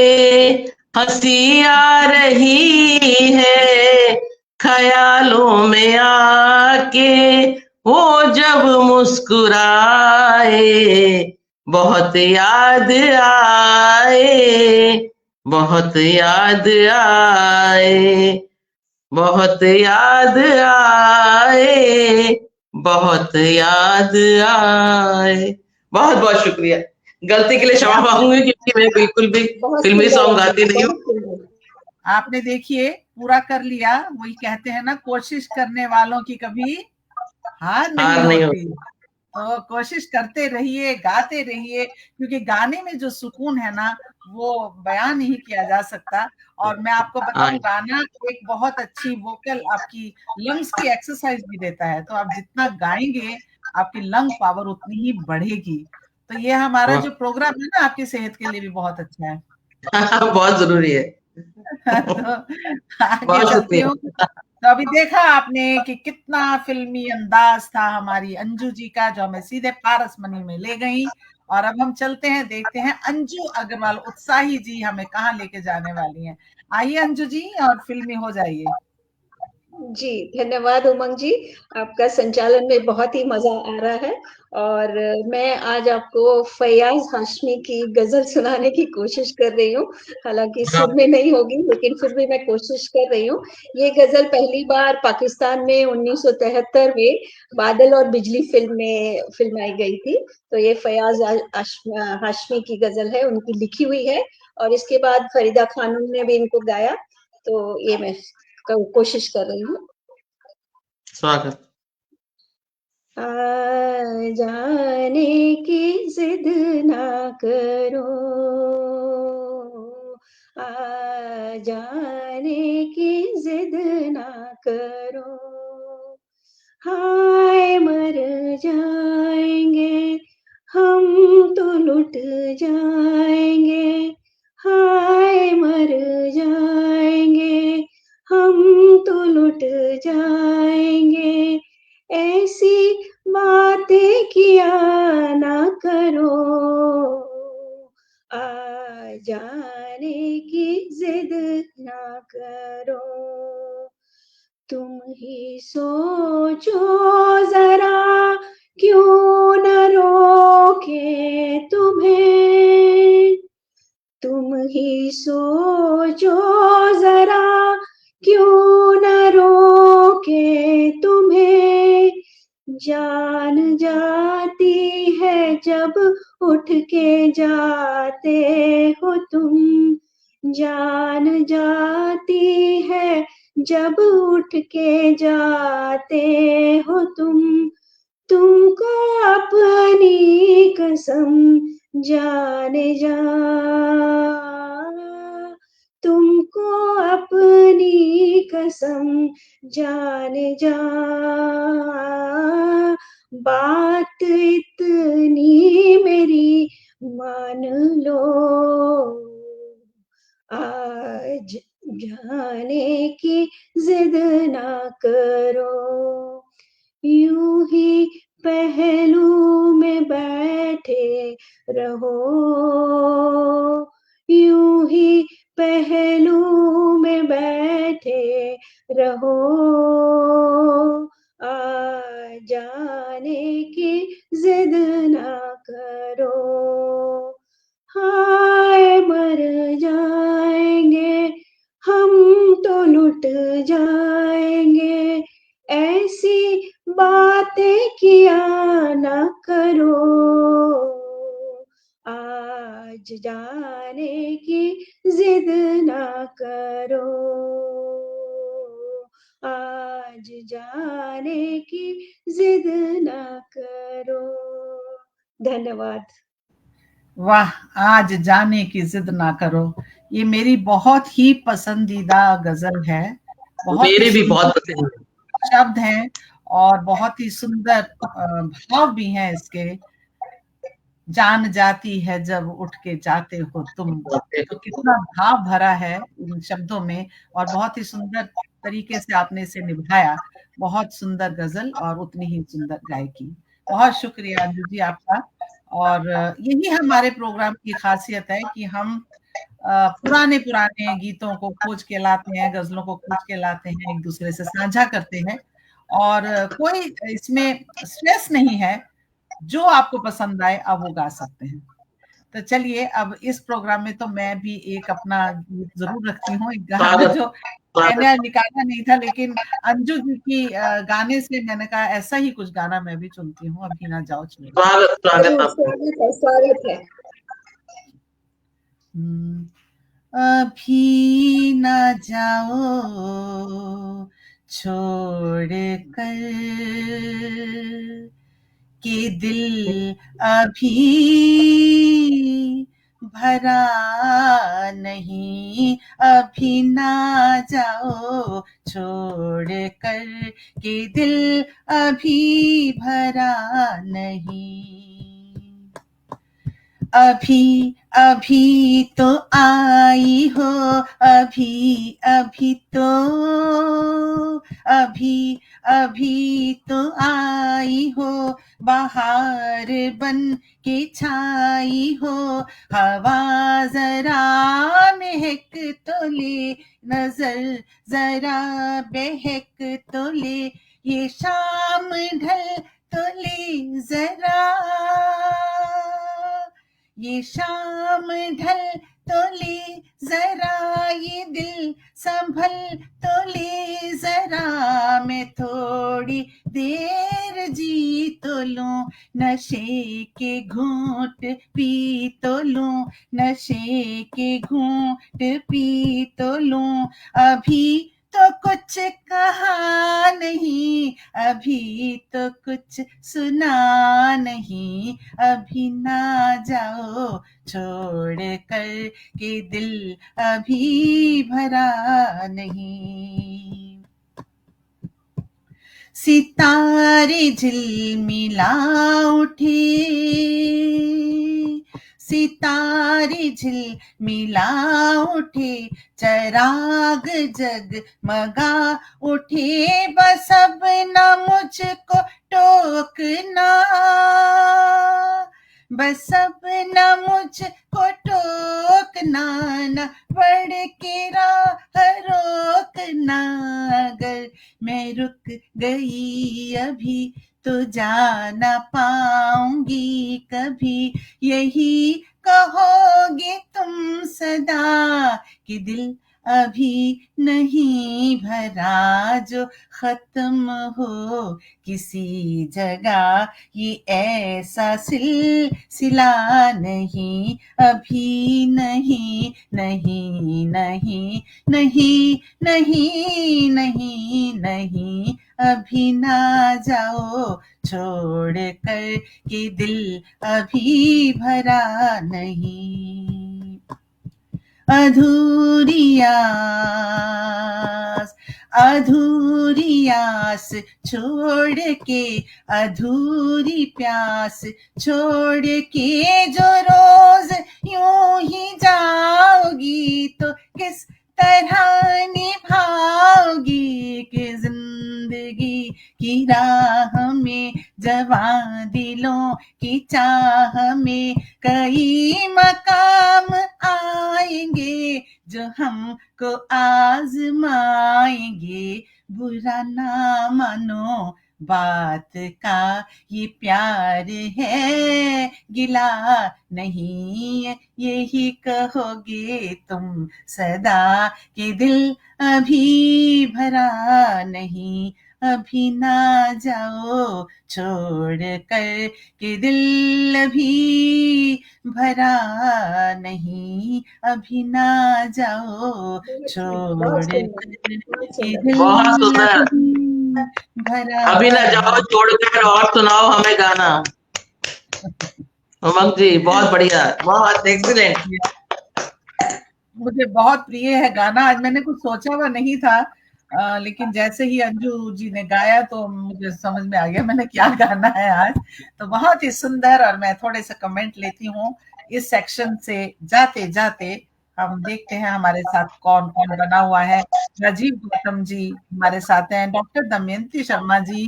हंसी आ रही है, ख्यालों में आके वो जब मुस्कुराए बहुत याद आए, बहुत याद आए, बहुत याद आए, बहुत याद आए। बहुत बहुत शुक्रिया। गलती के लिए क्षमा मांगूंगी क्योंकि मैं बिल्कुल भी फिल्मी सॉन्ग गाती नहीं हूँ। आपने देखिए पूरा कर लिया। वही कहते हैं ना, कोशिश करने वालों की कभी हार नहीं होती। तो कोशिश करते रहिए, गाते रहिए, क्योंकि गाने में जो सुकून है ना वो बयान नहीं किया जा सकता। और मैं आपको बताऊं, गाना एक बहुत अच्छी वोकल, आपकी लंग्स की एक्सरसाइज भी देता है। तो आप जितना गाएंगे आपकी लंग पावर उतनी ही बढ़ेगी। तो ये हमारा जो प्रोग्राम है ना, आपकी सेहत के लिए भी बहुत अच्छा है। बहुत जरूरी है। तो आगे चलती हूँ। तो अभी देखा आपने कि कितना फिल्मी अंदाज था हमारी अंजू जी का, जो हमें सीधे पारसमनी में ले गई। और अब हम चलते हैं, देखते हैं अंजू अग्रवाल उत्साही जी हमें कहाँ लेके जाने वाली हैं। आइए अंजू जी, और फिल्मी हो जाइए। जी धन्यवाद उमंग जी, आपका संचालन में बहुत ही मजा आ रहा है। और मैं आज आपको फैयाज हाशमी की गजल सुनाने की कोशिश कर रही हूँ। हालांकि सुर में नहीं होगी, लेकिन फिर भी मैं कोशिश कर रही हूँ। ये गजल पहली बार पाकिस्तान में 1973 में बादल और बिजली फिल्म में फिल्माई गई थी। तो ये फैयाज हाशमी की गजल है, उनकी लिखी हुई है। और इसके बाद फरीदा खानम ने भी इनको गाया। तो ये मैं कोशिश कर रही हूँ। स्वागत। आ जाने की जिद ना करो, आ जाने की जिद ना करो, हाय मर जाएंगे हम तो लुट जाएंगे, हाय मर जाएंगे हम तो लुट जाएंगे, ऐसी बातें किया ना करो, आ जाने की जिद ना करो। तुम ही सोचो जरा क्यों न रोके तुम्हें, तुम ही सोचो जरा क्यों न रोके तुम्हें, जान जाती है जब उठ के जाते हो तुम, जान जाती है जब उठ उठ के जाते हो तुमको अपनी कसम जाने जा, तुमको अपनी कसम जाने जा, बात इतनी मेरी मान लो, आज जाने की जिद ना करो, यूं ही पहलू में बैठे रहो, यूं ही पहलू में बैठे रहो, आ जाने की जिद ना करो, हाय मर जाएंगे हम तो लुट जाएंगे, ऐसी बातें किया ना करो, आज जाने की जिद ना करो, आज जाने की जिद ना करो। धन्यवाद। वाह, आज जाने की जिद ना करो, ये मेरी बहुत ही पसंदीदा गजल है। मेरे भी बहुत पसंद शब्द हैं और बहुत ही सुंदर भाव भी हैं इसके। जान जाती है जब उठ के जाते हो तुम, तो कितना भाव भरा है इन शब्दों में, और बहुत ही सुंदर तरीके से आपने इसे निभाया। बहुत सुंदर गजल और उतनी ही सुंदर गायकी। बहुत शुक्रिया अंजू जी आपका। और यही हमारे प्रोग्राम की खासियत है कि हम पुराने पुराने गीतों को खोज के लाते हैं, गजलों को खोज के लाते हैं, एक दूसरे से साझा करते हैं, और कोई इसमें स्ट्रेस नहीं है, जो आपको पसंद आए आप वो गा सकते हैं। तो चलिए, अब इस प्रोग्राम में तो मैं भी एक अपना गीत जरूर रखती हूँ, एक गाना जो मैंने निकाला नहीं था, लेकिन अंजू जी की गाने से मैंने कहा ऐसा ही कुछ गाना मैं भी चुनती हूँ। अभी ना जाओ छोड़, स्वागत है। अभी ना जाओ छोड़ कर कि दिल अभी भरा नहीं, अभी ना जाओ छोड़ कर कि दिल अभी भरा नहीं, अभी अभी तो आई हो, अभी अभी तो, अभी अभी तो आई हो, बाहर बन के छाई हो, हवा जरा महक तो ले, नजर जरा बहक तो ले, ये शाम ढल तो ले जरा, ये शाम ढल तो ले जरा, ये दिल संभल तो ले जरा, मैं थोड़ी देर जी तो लूं, नशे के घूंट पी तो लूं, नशे के घूंट पी तो लूं, अभी तो कुछ कहा नहीं, अभी तो कुछ सुना नहीं, अभी ना जाओ छोड़ कर कि दिल अभी भरा नहीं, सितारे झिलमिला उठे, सितारे झिलमिला उठे, चराग जगमगा उठे, बस अब न मुझको टोकना, बस अब न मुझको टोकना, न बढ़ के राह रोकना, अगर मैं रुक गई अभी तो जा ना पाऊंगी कभी, यही कहोगे तुम सदा कि दिल अभी नहीं भरा जो खत्म हो किसी जगह, ये ऐसा सिलसिला नहीं, अभी नहीं नहीं नहीं नहीं नहीं नहीं नहीं, अभी ना जाओ छोड़ कर कि दिल अभी भरा नहीं। अधूरी आस छोड़ के, अधूरी प्यास छोड़ के जो रोज यूं ही जाओगी तो किस तरह निभाओगी कि जिंदगी की राह में जवां दिलों की चाह में कई मकाम आएंगे जो हमको आजमाएंगे। बुरा ना मानो बात का ये प्यार है, गिला नहीं यही कहोगे तुम सदा कि दिल अभी भरा नहीं, अभी ना जाओ छोड़ कर कि दिल अभी भरा नहीं, अभी ना जाओ छोड़ कर कि दिल भरा। अभी ना जाओ छोड़कर, और सुनाओ हमें गाना। उमंग जी बहुत बढ़िया, बहुत एक्सीलेंट। मुझे बहुत प्रिय है गाना। आज मैंने कुछ सोचा हुआ नहीं था, लेकिन जैसे ही अंजू जी ने गाया तो मुझे समझ में आ गया मैंने क्या गाना है आज। तो बहुत ही सुंदर। और मैं थोड़े से कमेंट लेती हूँ इस सेक्शन से। जाते जाते हम देखते हैं हमारे साथ कौन कौन बना हुआ है। राजीव गौतम जी हमारे साथ हैं, डॉक्टर दमयंती शर्मा जी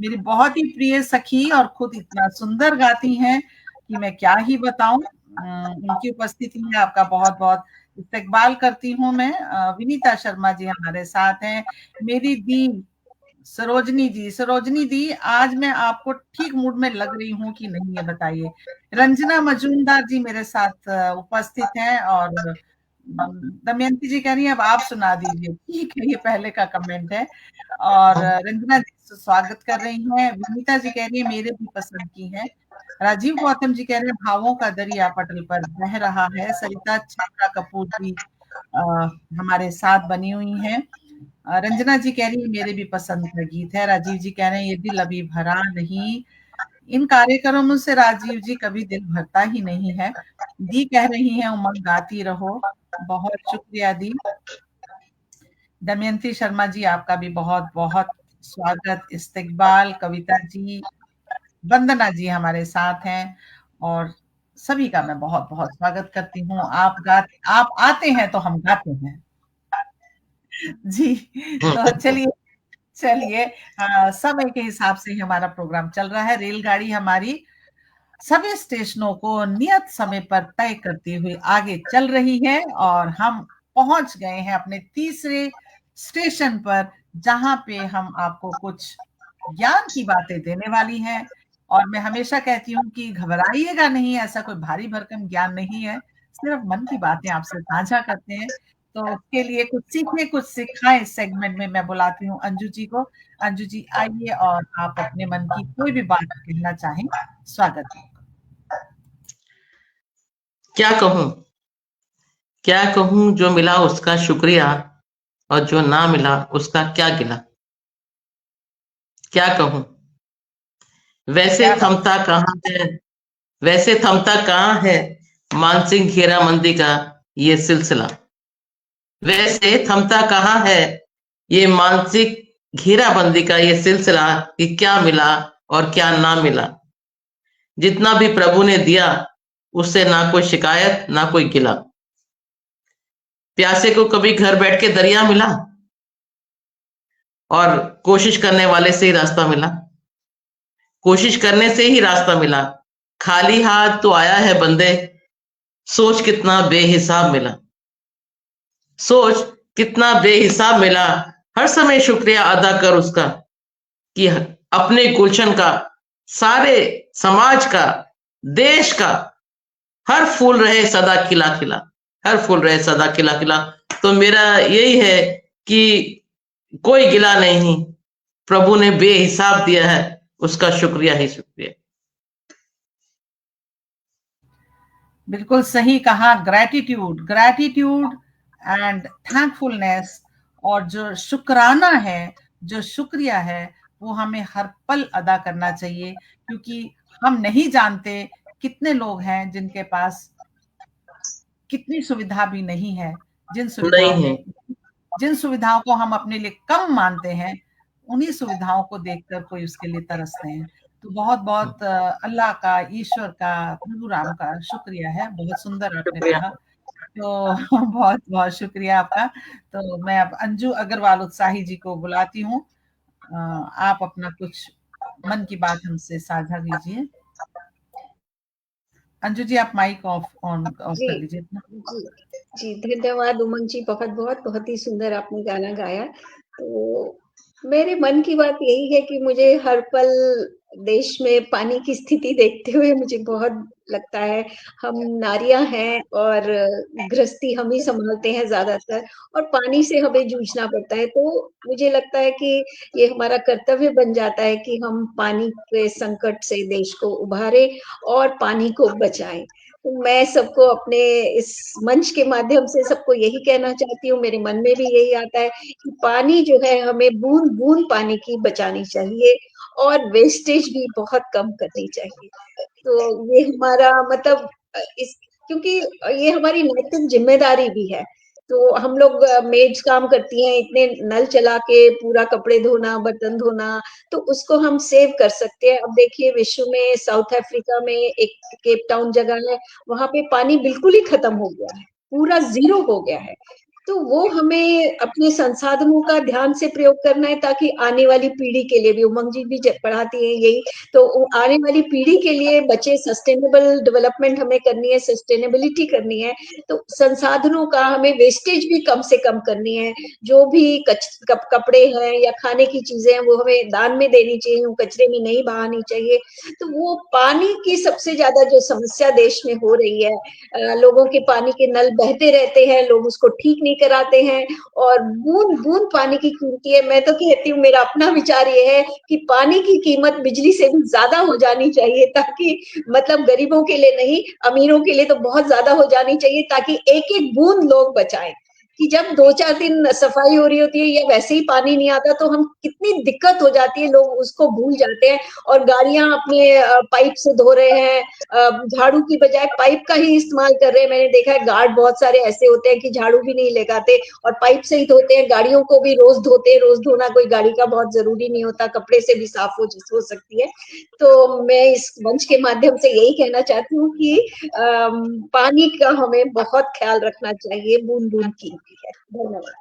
मेरी बहुत ही प्रिय सखी और खुद इतना सुंदर गाती हैं कि मैं क्या ही बताऊं। उनकी उपस्थिति में आपका बहुत बहुत इस्तकबाल करती हूँ मैं। विनीता शर्मा जी हमारे साथ हैं, मेरी दी सरोजनी दी आज मैं आपको ठीक मूड में लग रही हूँ कि नहीं ये बताइए। रंजना मजूमदार जी मेरे साथ उपस्थित हैं और दमयंती जी कह रही है अब आप सुना दीजिए। ठीक है, ये पहले का कमेंट है। और रंजना जी स्वागत कर रही हैं। विनीता जी कह रही है मेरे भी पसंद की है। राजीव गौतम जी कह रहे हैं भावों का दरिया पटल पर बह रहा है। सरिता छात्रा कपूर जी हमारे साथ बनी हुई हैं। रंजना जी कह रही है मेरे भी पसंद का गीत है। राजीव जी कह रहे हैं ये दिल अभी भरा नहीं। इन कार्यक्रमों से राजीव जी कभी दिल भरता ही नहीं है। दी कह रही है उमंग गाती रहो। बहुत शुक्रिया दी। दमयंती शर्मा जी आपका भी बहुत बहुत स्वागत, इस्तकबाल। कविता जी, वंदना जी हमारे साथ हैं और सभी का मैं बहुत बहुत स्वागत करती हूँ। आप आते हैं तो हम गाते हैं जी। तो चलिए समय के हिसाब से हमारा प्रोग्राम चल रहा है। रेलगाड़ी हमारी सभी स्टेशनों को नियत समय पर तय करते हुए आगे चल रही है और हम पहुंच गए हैं अपने तीसरे स्टेशन पर, जहां पे हम आपको कुछ ज्ञान की बातें देने वाली हैं। और मैं हमेशा कहती हूँ कि घबराइएगा नहीं, ऐसा कोई भारी भरकम ज्ञान नहीं है, सिर्फ मन की बातें आपसे साझा करते हैं। तो उसके लिए कुछ सीखने कुछ सिखाएं सेगमेंट में मैं बुलाती हूँ अंजू जी को। अंजू जी आइए और आप अपने मन की कोई भी बात कहना चाहें, स्वागत है। क्या कहूं जो मिला उसका शुक्रिया और जो ना मिला उसका क्या गिला। क्या कहूं वैसे थमता कहाँ है मानसिक घेराबंदी का ये सिलसिला। वैसे थमता कहाँ है ये मानसिक घेराबंदी का ये सिलसिला कि क्या मिला और क्या ना मिला। जितना भी प्रभु ने दिया उससे ना कोई शिकायत ना कोई गिला। प्यासे को कभी घर बैठ के दरिया मिला और कोशिश करने वाले से ही रास्ता मिला। कोशिश करने से ही रास्ता मिला। खाली हाथ तो आया है बंदे, सोच कितना बेहिसाब मिला। सोच कितना बेहिसाब मिला। हर समय शुक्रिया अदा कर उसका कि अपने गुलशन का, सारे समाज का, देश का हर फूल रहे सदा खिला खिला। हर फूल रहे सदा खिला खिला। तो मेरा यही है कि कोई गिला नहीं, प्रभु ने बेहिसाब दिया है, उसका शुक्रिया ही शुक्रिया। बिल्कुल सही कहा। ग्रैटिट्यूड, ग्रैटिट्यूड एंड थैंकफुलनेस, और जो शुक्राना है, जो शुक्रिया है, वो हमें हर पल अदा करना चाहिए, क्योंकि हम नहीं जानते कितने लोग हैं जिनके पास कितनी सुविधा भी नहीं है। जिन सुविधाओं को हम अपने लिए कम मानते हैं, उन्हीं सुविधाओं को देखकर कोई उसके लिए तरसते हैं। तो बहुत बहुत अल्लाह का, ईश्वर का, प्रभु राम का शुक्रिया है। बहुत सुंदर आपने कहा, तो बहुत बहुत शुक्रिया आपका। तो मैं अब अंजू अग्रवाल उत्साही जी को बुलाती हूँ। आप अपना कुछ मन की बात हमसे साझा कीजिए। अंजू जी, आप माइक ऑफ कर लीजिए अपना। जी जी, धन्यवाद उमंग जी, बहुत ही सुंदर आपने गाना गाया। तो मेरे मन की बात यही है कि मुझे हर पल देश में पानी की स्थिति देखते हुए मुझे बहुत लगता है, हम नारियां हैं और गृहस्थी हम ही संभालते हैं ज्यादातर, और पानी से हमें जूझना पड़ता है। तो मुझे लगता है कि ये हमारा कर्तव्य बन जाता है कि हम पानी के संकट से देश को उभारें और पानी को बचाएं। तो मैं सबको अपने इस मंच के माध्यम से सबको यही कहना चाहती हूँ, मेरे मन में भी यही आता है कि पानी जो है, हमें बूंद बूंद पानी की बचानी चाहिए और वेस्टेज भी बहुत कम करनी चाहिए। तो ये हमारा मतलब इस क्योंकि ये हमारी नैतिक जिम्मेदारी भी है। तो हम लोग मेड्स काम करती हैं, इतने नल चला के पूरा कपड़े धोना, बर्तन धोना, तो उसको हम सेव कर सकते हैं। अब देखिए, विश्व में साउथ अफ्रीका में एक केप टाउन जगह है, वहां पे पानी बिल्कुल ही खत्म हो गया है, पूरा जीरो हो गया है। तो वो हमें अपने संसाधनों का ध्यान से प्रयोग करना है, ताकि आने वाली पीढ़ी के लिए भी, उमंग जी भी पढ़ाती है यही, तो आने वाली पीढ़ी के लिए बचे, सस्टेनेबल डेवलपमेंट हमें करनी है, सस्टेनेबिलिटी करनी है। तो संसाधनों का हमें वेस्टेज भी कम से कम करनी है। जो भी कपड़े हैं या खाने की चीजें हैं, वो हमें दान में देनी चाहिए, वो कचरे में नहीं बहानी चाहिए। तो वो पानी की सबसे ज्यादा जो समस्या देश में हो रही है, लोगों के पानी के नल बहते रहते हैं, लोग उसको ठीक नहीं कराते हैं, और बूंद बूंद पानी की कीमती है। मैं तो कहती हूँ, मेरा अपना विचार ये है कि पानी की कीमत बिजली से भी ज्यादा हो जानी चाहिए, ताकि मतलब गरीबों के लिए नहीं, अमीरों के लिए तो बहुत ज्यादा हो जानी चाहिए, ताकि एक एक बूंद लोग बचाएं। कि जब 2-4 दिन सफाई हो रही होती है या वैसे ही पानी नहीं आता, तो हम कितनी दिक्कत हो जाती है, लोग उसको भूल जाते हैं और गाड़ियां अपने पाइप से धो रहे हैं, झाड़ू की बजाय पाइप का ही इस्तेमाल कर रहे हैं। मैंने देखा है, गार्ड बहुत सारे ऐसे होते हैं कि झाड़ू भी नहीं लगाते और पाइप से ही धोते हैं। गाड़ियों को भी रोज धोते हैं, रोज धोना कोई गाड़ी का बहुत जरूरी नहीं होता, कपड़े से भी साफ हो सकती है। तो मैं इस मंच के माध्यम से यही कहना चाहती हूँ कि पानी का हमें बहुत ख्याल रखना चाहिए, बूंद बूंद कीमती है। धन्यवाद।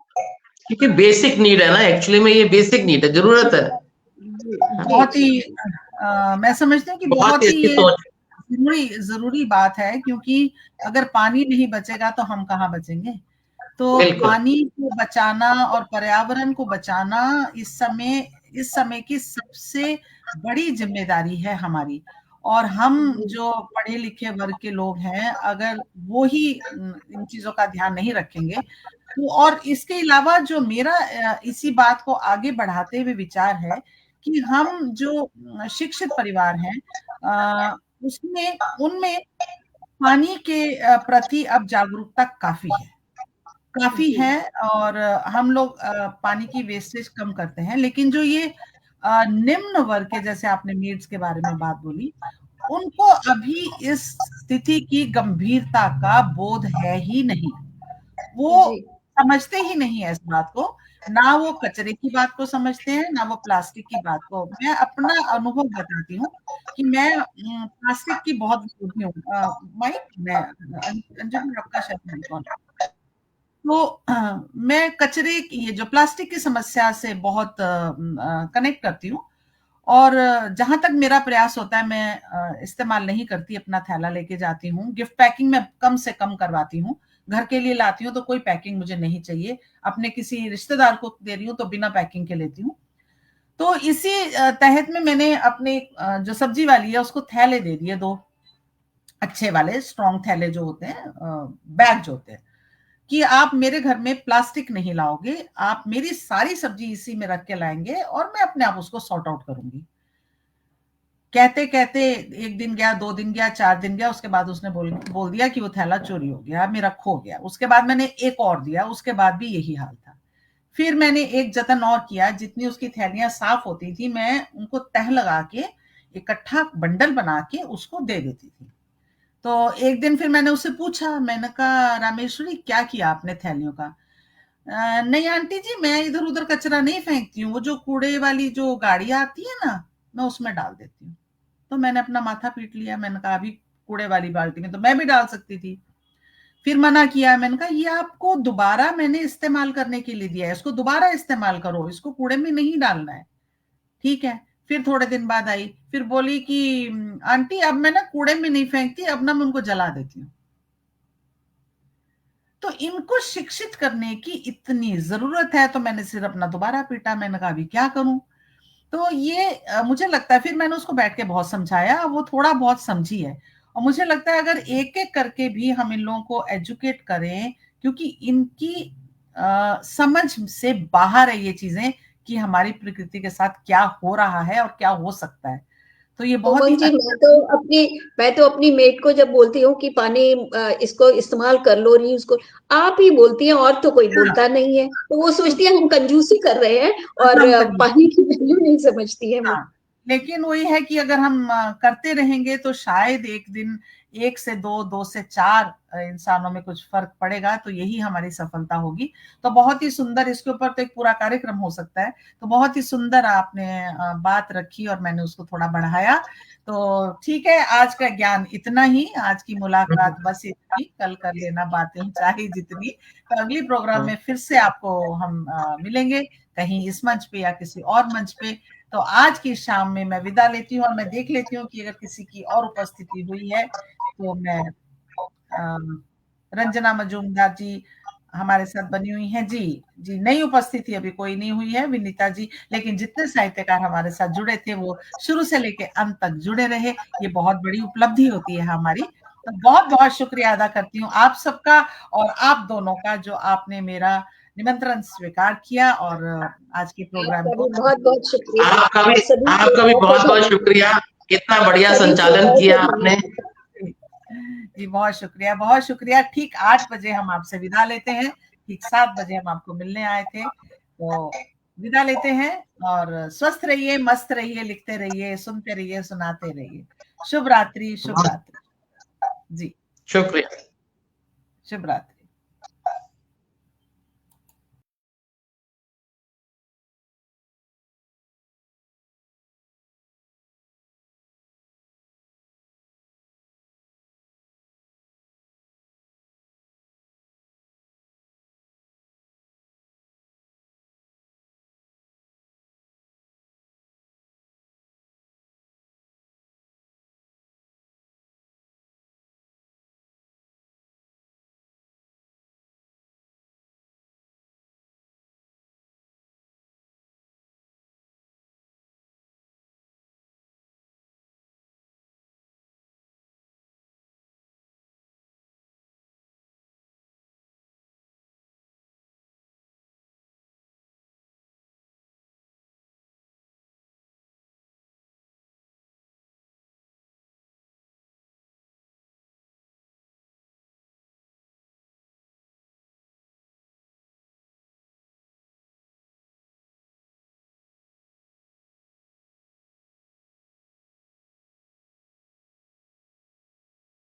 क्योंकि बेसिक नीड है ना, एक्चुअली में ये बेसिक नीड है, जरूरत है। बहुत ही मैं समझती हूँ कि बहुत ही अच्छी सोच। जरूरी बात है, क्योंकि अगर पानी नहीं बचेगा तो हम कहाँ बचेंगे। तो पानी को बचाना और पर्यावरण को बचाना इस समय की सबसे बड़ी जिम्मेदारी है हमारी। और हम जो पढ़े लिखे वर्ग के लोग हैं, अगर वो ही इन चीजों का ध्यान नहीं रखेंगे तो, और इसके अलावा जो मेरा इसी बात को आगे बढ़ाते हुए विचार है कि हम जो शिक्षित परिवार हैं, उसमें उनमें पानी के प्रति अब जागरूकता काफी है, और हम लोग पानी की वेस्टेज कम करते हैं। लेकिन जो ये निम्न वर्ग के, जैसे आपने मेड्स के बारे में बात बोली, उनको अभी इस स्थिति की गंभीरता का बोध है ही नहीं। वो समझते ही नहीं है इस बात को, ना वो कचरे की बात को समझते हैं, ना वो प्लास्टिक की बात को। मैं अपना अनुभव बताती हूँ कि मैं प्लास्टिक की बहुत विरोधी हूँ। माइक, मैं अंजलि, आपका शायद माइक ऑन। तो मैं कचरे की, ये जो प्लास्टिक की समस्या से बहुत कनेक्ट करती हूँ, और जहां तक मेरा प्रयास होता है, मैं इस्तेमाल नहीं करती, अपना थैला लेके जाती हूँ। गिफ्ट पैकिंग में कम से कम करवाती हूँ। घर के लिए लाती हूँ तो कोई पैकिंग मुझे नहीं चाहिए, अपने किसी रिश्तेदार को दे रही हूँ तो बिना पैकिंग के लेती हूँ। तो इसी तहत में मैंने अपने जो सब्जी वाली है उसको थैले दे दिए, 2 अच्छे वाले स्ट्रॉन्ग थैले जो होते हैं, बैग जो होते हैं। कि आप मेरे घर में प्लास्टिक नहीं लाओगे, आप मेरी सारी सब्जी इसी में रख के लाएंगे और मैं अपने आप उसको सॉर्ट आउट करूंगी। कहते कहते 1 दिन गया, 2 दिन गया, 4 दिन गया, उसके बाद उसने बोल दिया कि वो थैला चोरी हो गया, मेरा खो गया। उसके बाद मैंने एक और दिया, उसके बाद भी यही हाल था। फिर मैंने एक जतन और किया, जितनी उसकी थैलियां साफ होती थी मैं उनको तह लगा के इकट्ठा बंडल बना के उसको दे देती थी। तो एक दिन फिर मैंने उससे पूछा, मैंने कहा रामेश्वरी क्या किया आपने थैलियों का? नहीं आंटी जी, मैं इधर उधर कचरा नहीं फेंकती हूँ, वो जो कूड़े वाली जो गाड़ी आती है ना, मैं उसमें डाल देती हूँ। तो मैंने अपना माथा पीट लिया, मैंने कहा अभी कूड़े वाली बाल्टी में तो मैं भी डाल सकती थी। फिर मना किया, मैंने कहा ये आपको दोबारा मैंने इस्तेमाल करने के लिए दिया है, इसको दोबारा इस्तेमाल करो, इसको कूड़े में नहीं डालना है, ठीक है। फिर थोड़े दिन बाद आई, फिर बोली कि आंटी अब मैं ना कूड़े में नहीं फेंकती, अब ना मैं उनको जला देती हूँ। तो इनको शिक्षित करने की इतनी जरूरत है, तो मैंने सिर अपना दोबारा पीटा, मैंने कहा अभी क्या करूं। तो ये मुझे लगता है, फिर मैंने उसको बैठ के बहुत समझाया, वो थोड़ा बहुत समझी है। और मुझे लगता है अगर एक एक करके भी हम इन लोगों को एजुकेट करें, क्योंकि इनकी समझ से बाहर है ये चीजें कि हमारी प्रकृति के साथ क्या हो रहा है और क्या हो सकता है। तो ये बहुत ही जी, मैं तो अपनी मेट को जब बोलती हूँ कि पानी इसको इस्तेमाल कर लो, रीयूज को, आप ही बोलती हैं और तो कोई बोलता नहीं है। तो वो सोचती है हम कंजूसी कर रहे हैं और पानी की वैल्यू नहीं समझती है वो। हाँ, लेकिन वही है कि अगर हम करते रहेंगे तो शायद एक दिन 1 से 2, 2 से 4 इंसानों में कुछ फर्क पड़ेगा, तो यही हमारी सफलता होगी। तो बहुत ही सुंदर, इसके ऊपर तो एक पूरा कार्यक्रम हो सकता है। तो बहुत ही सुंदर आपने बात रखी और मैंने उसको थोड़ा बढ़ाया। तो ठीक है, आज का ज्ञान इतना ही, आज की मुलाकात बस इतनी, कल कर लेना बातें चाहे जितनी। तो अगली प्रोग्राम में फिर से आपको हम मिलेंगे, कहीं इस मंच पे या किसी और मंच पे। तो आज की शाम में मैं विदा लेती हूँ और मैं देख लेती हूँ कि अगर किसी की और उपस्थिति हुई है तो मैं रंजना मजूमदार जी हमारे साथ बनी हुई हैं। जी जी, नई उपस्थिति अभी कोई नहीं हुई है, विनीता जी, लेकिन जितने साहित्यकार हमारे साथ जुड़े थे वो शुरू से लेके अंत तक जुड़े रहे, ये बहुत बड़ी उपलब्धि होती है हमारी। तो बहुत बहुत शुक्रिया अदा करती हूँ आप सबका और आप दोनों का, जो आपने मेरा निमंत्रण स्वीकार किया और आज के प्रोग्राम को बहुत बहुत शुक्रिया। आपका भी बहुत बहुत शुक्रिया, इतना बढ़िया संचालन किया आपने। जी बहुत शुक्रिया, बहुत शुक्रिया। ठीक 8 बजे हम आपसे विदा लेते हैं, ठीक 7 बजे हम आपको मिलने आए थे। तो विदा लेते हैं और स्वस्थ रहिए, मस्त रहिए, लिखते रहिए, सुनते रहिए, सुनाते रहिए। शुभ रात्रि, शुभ रात्रि जी, शुक्रिया, शुभ रात्रि।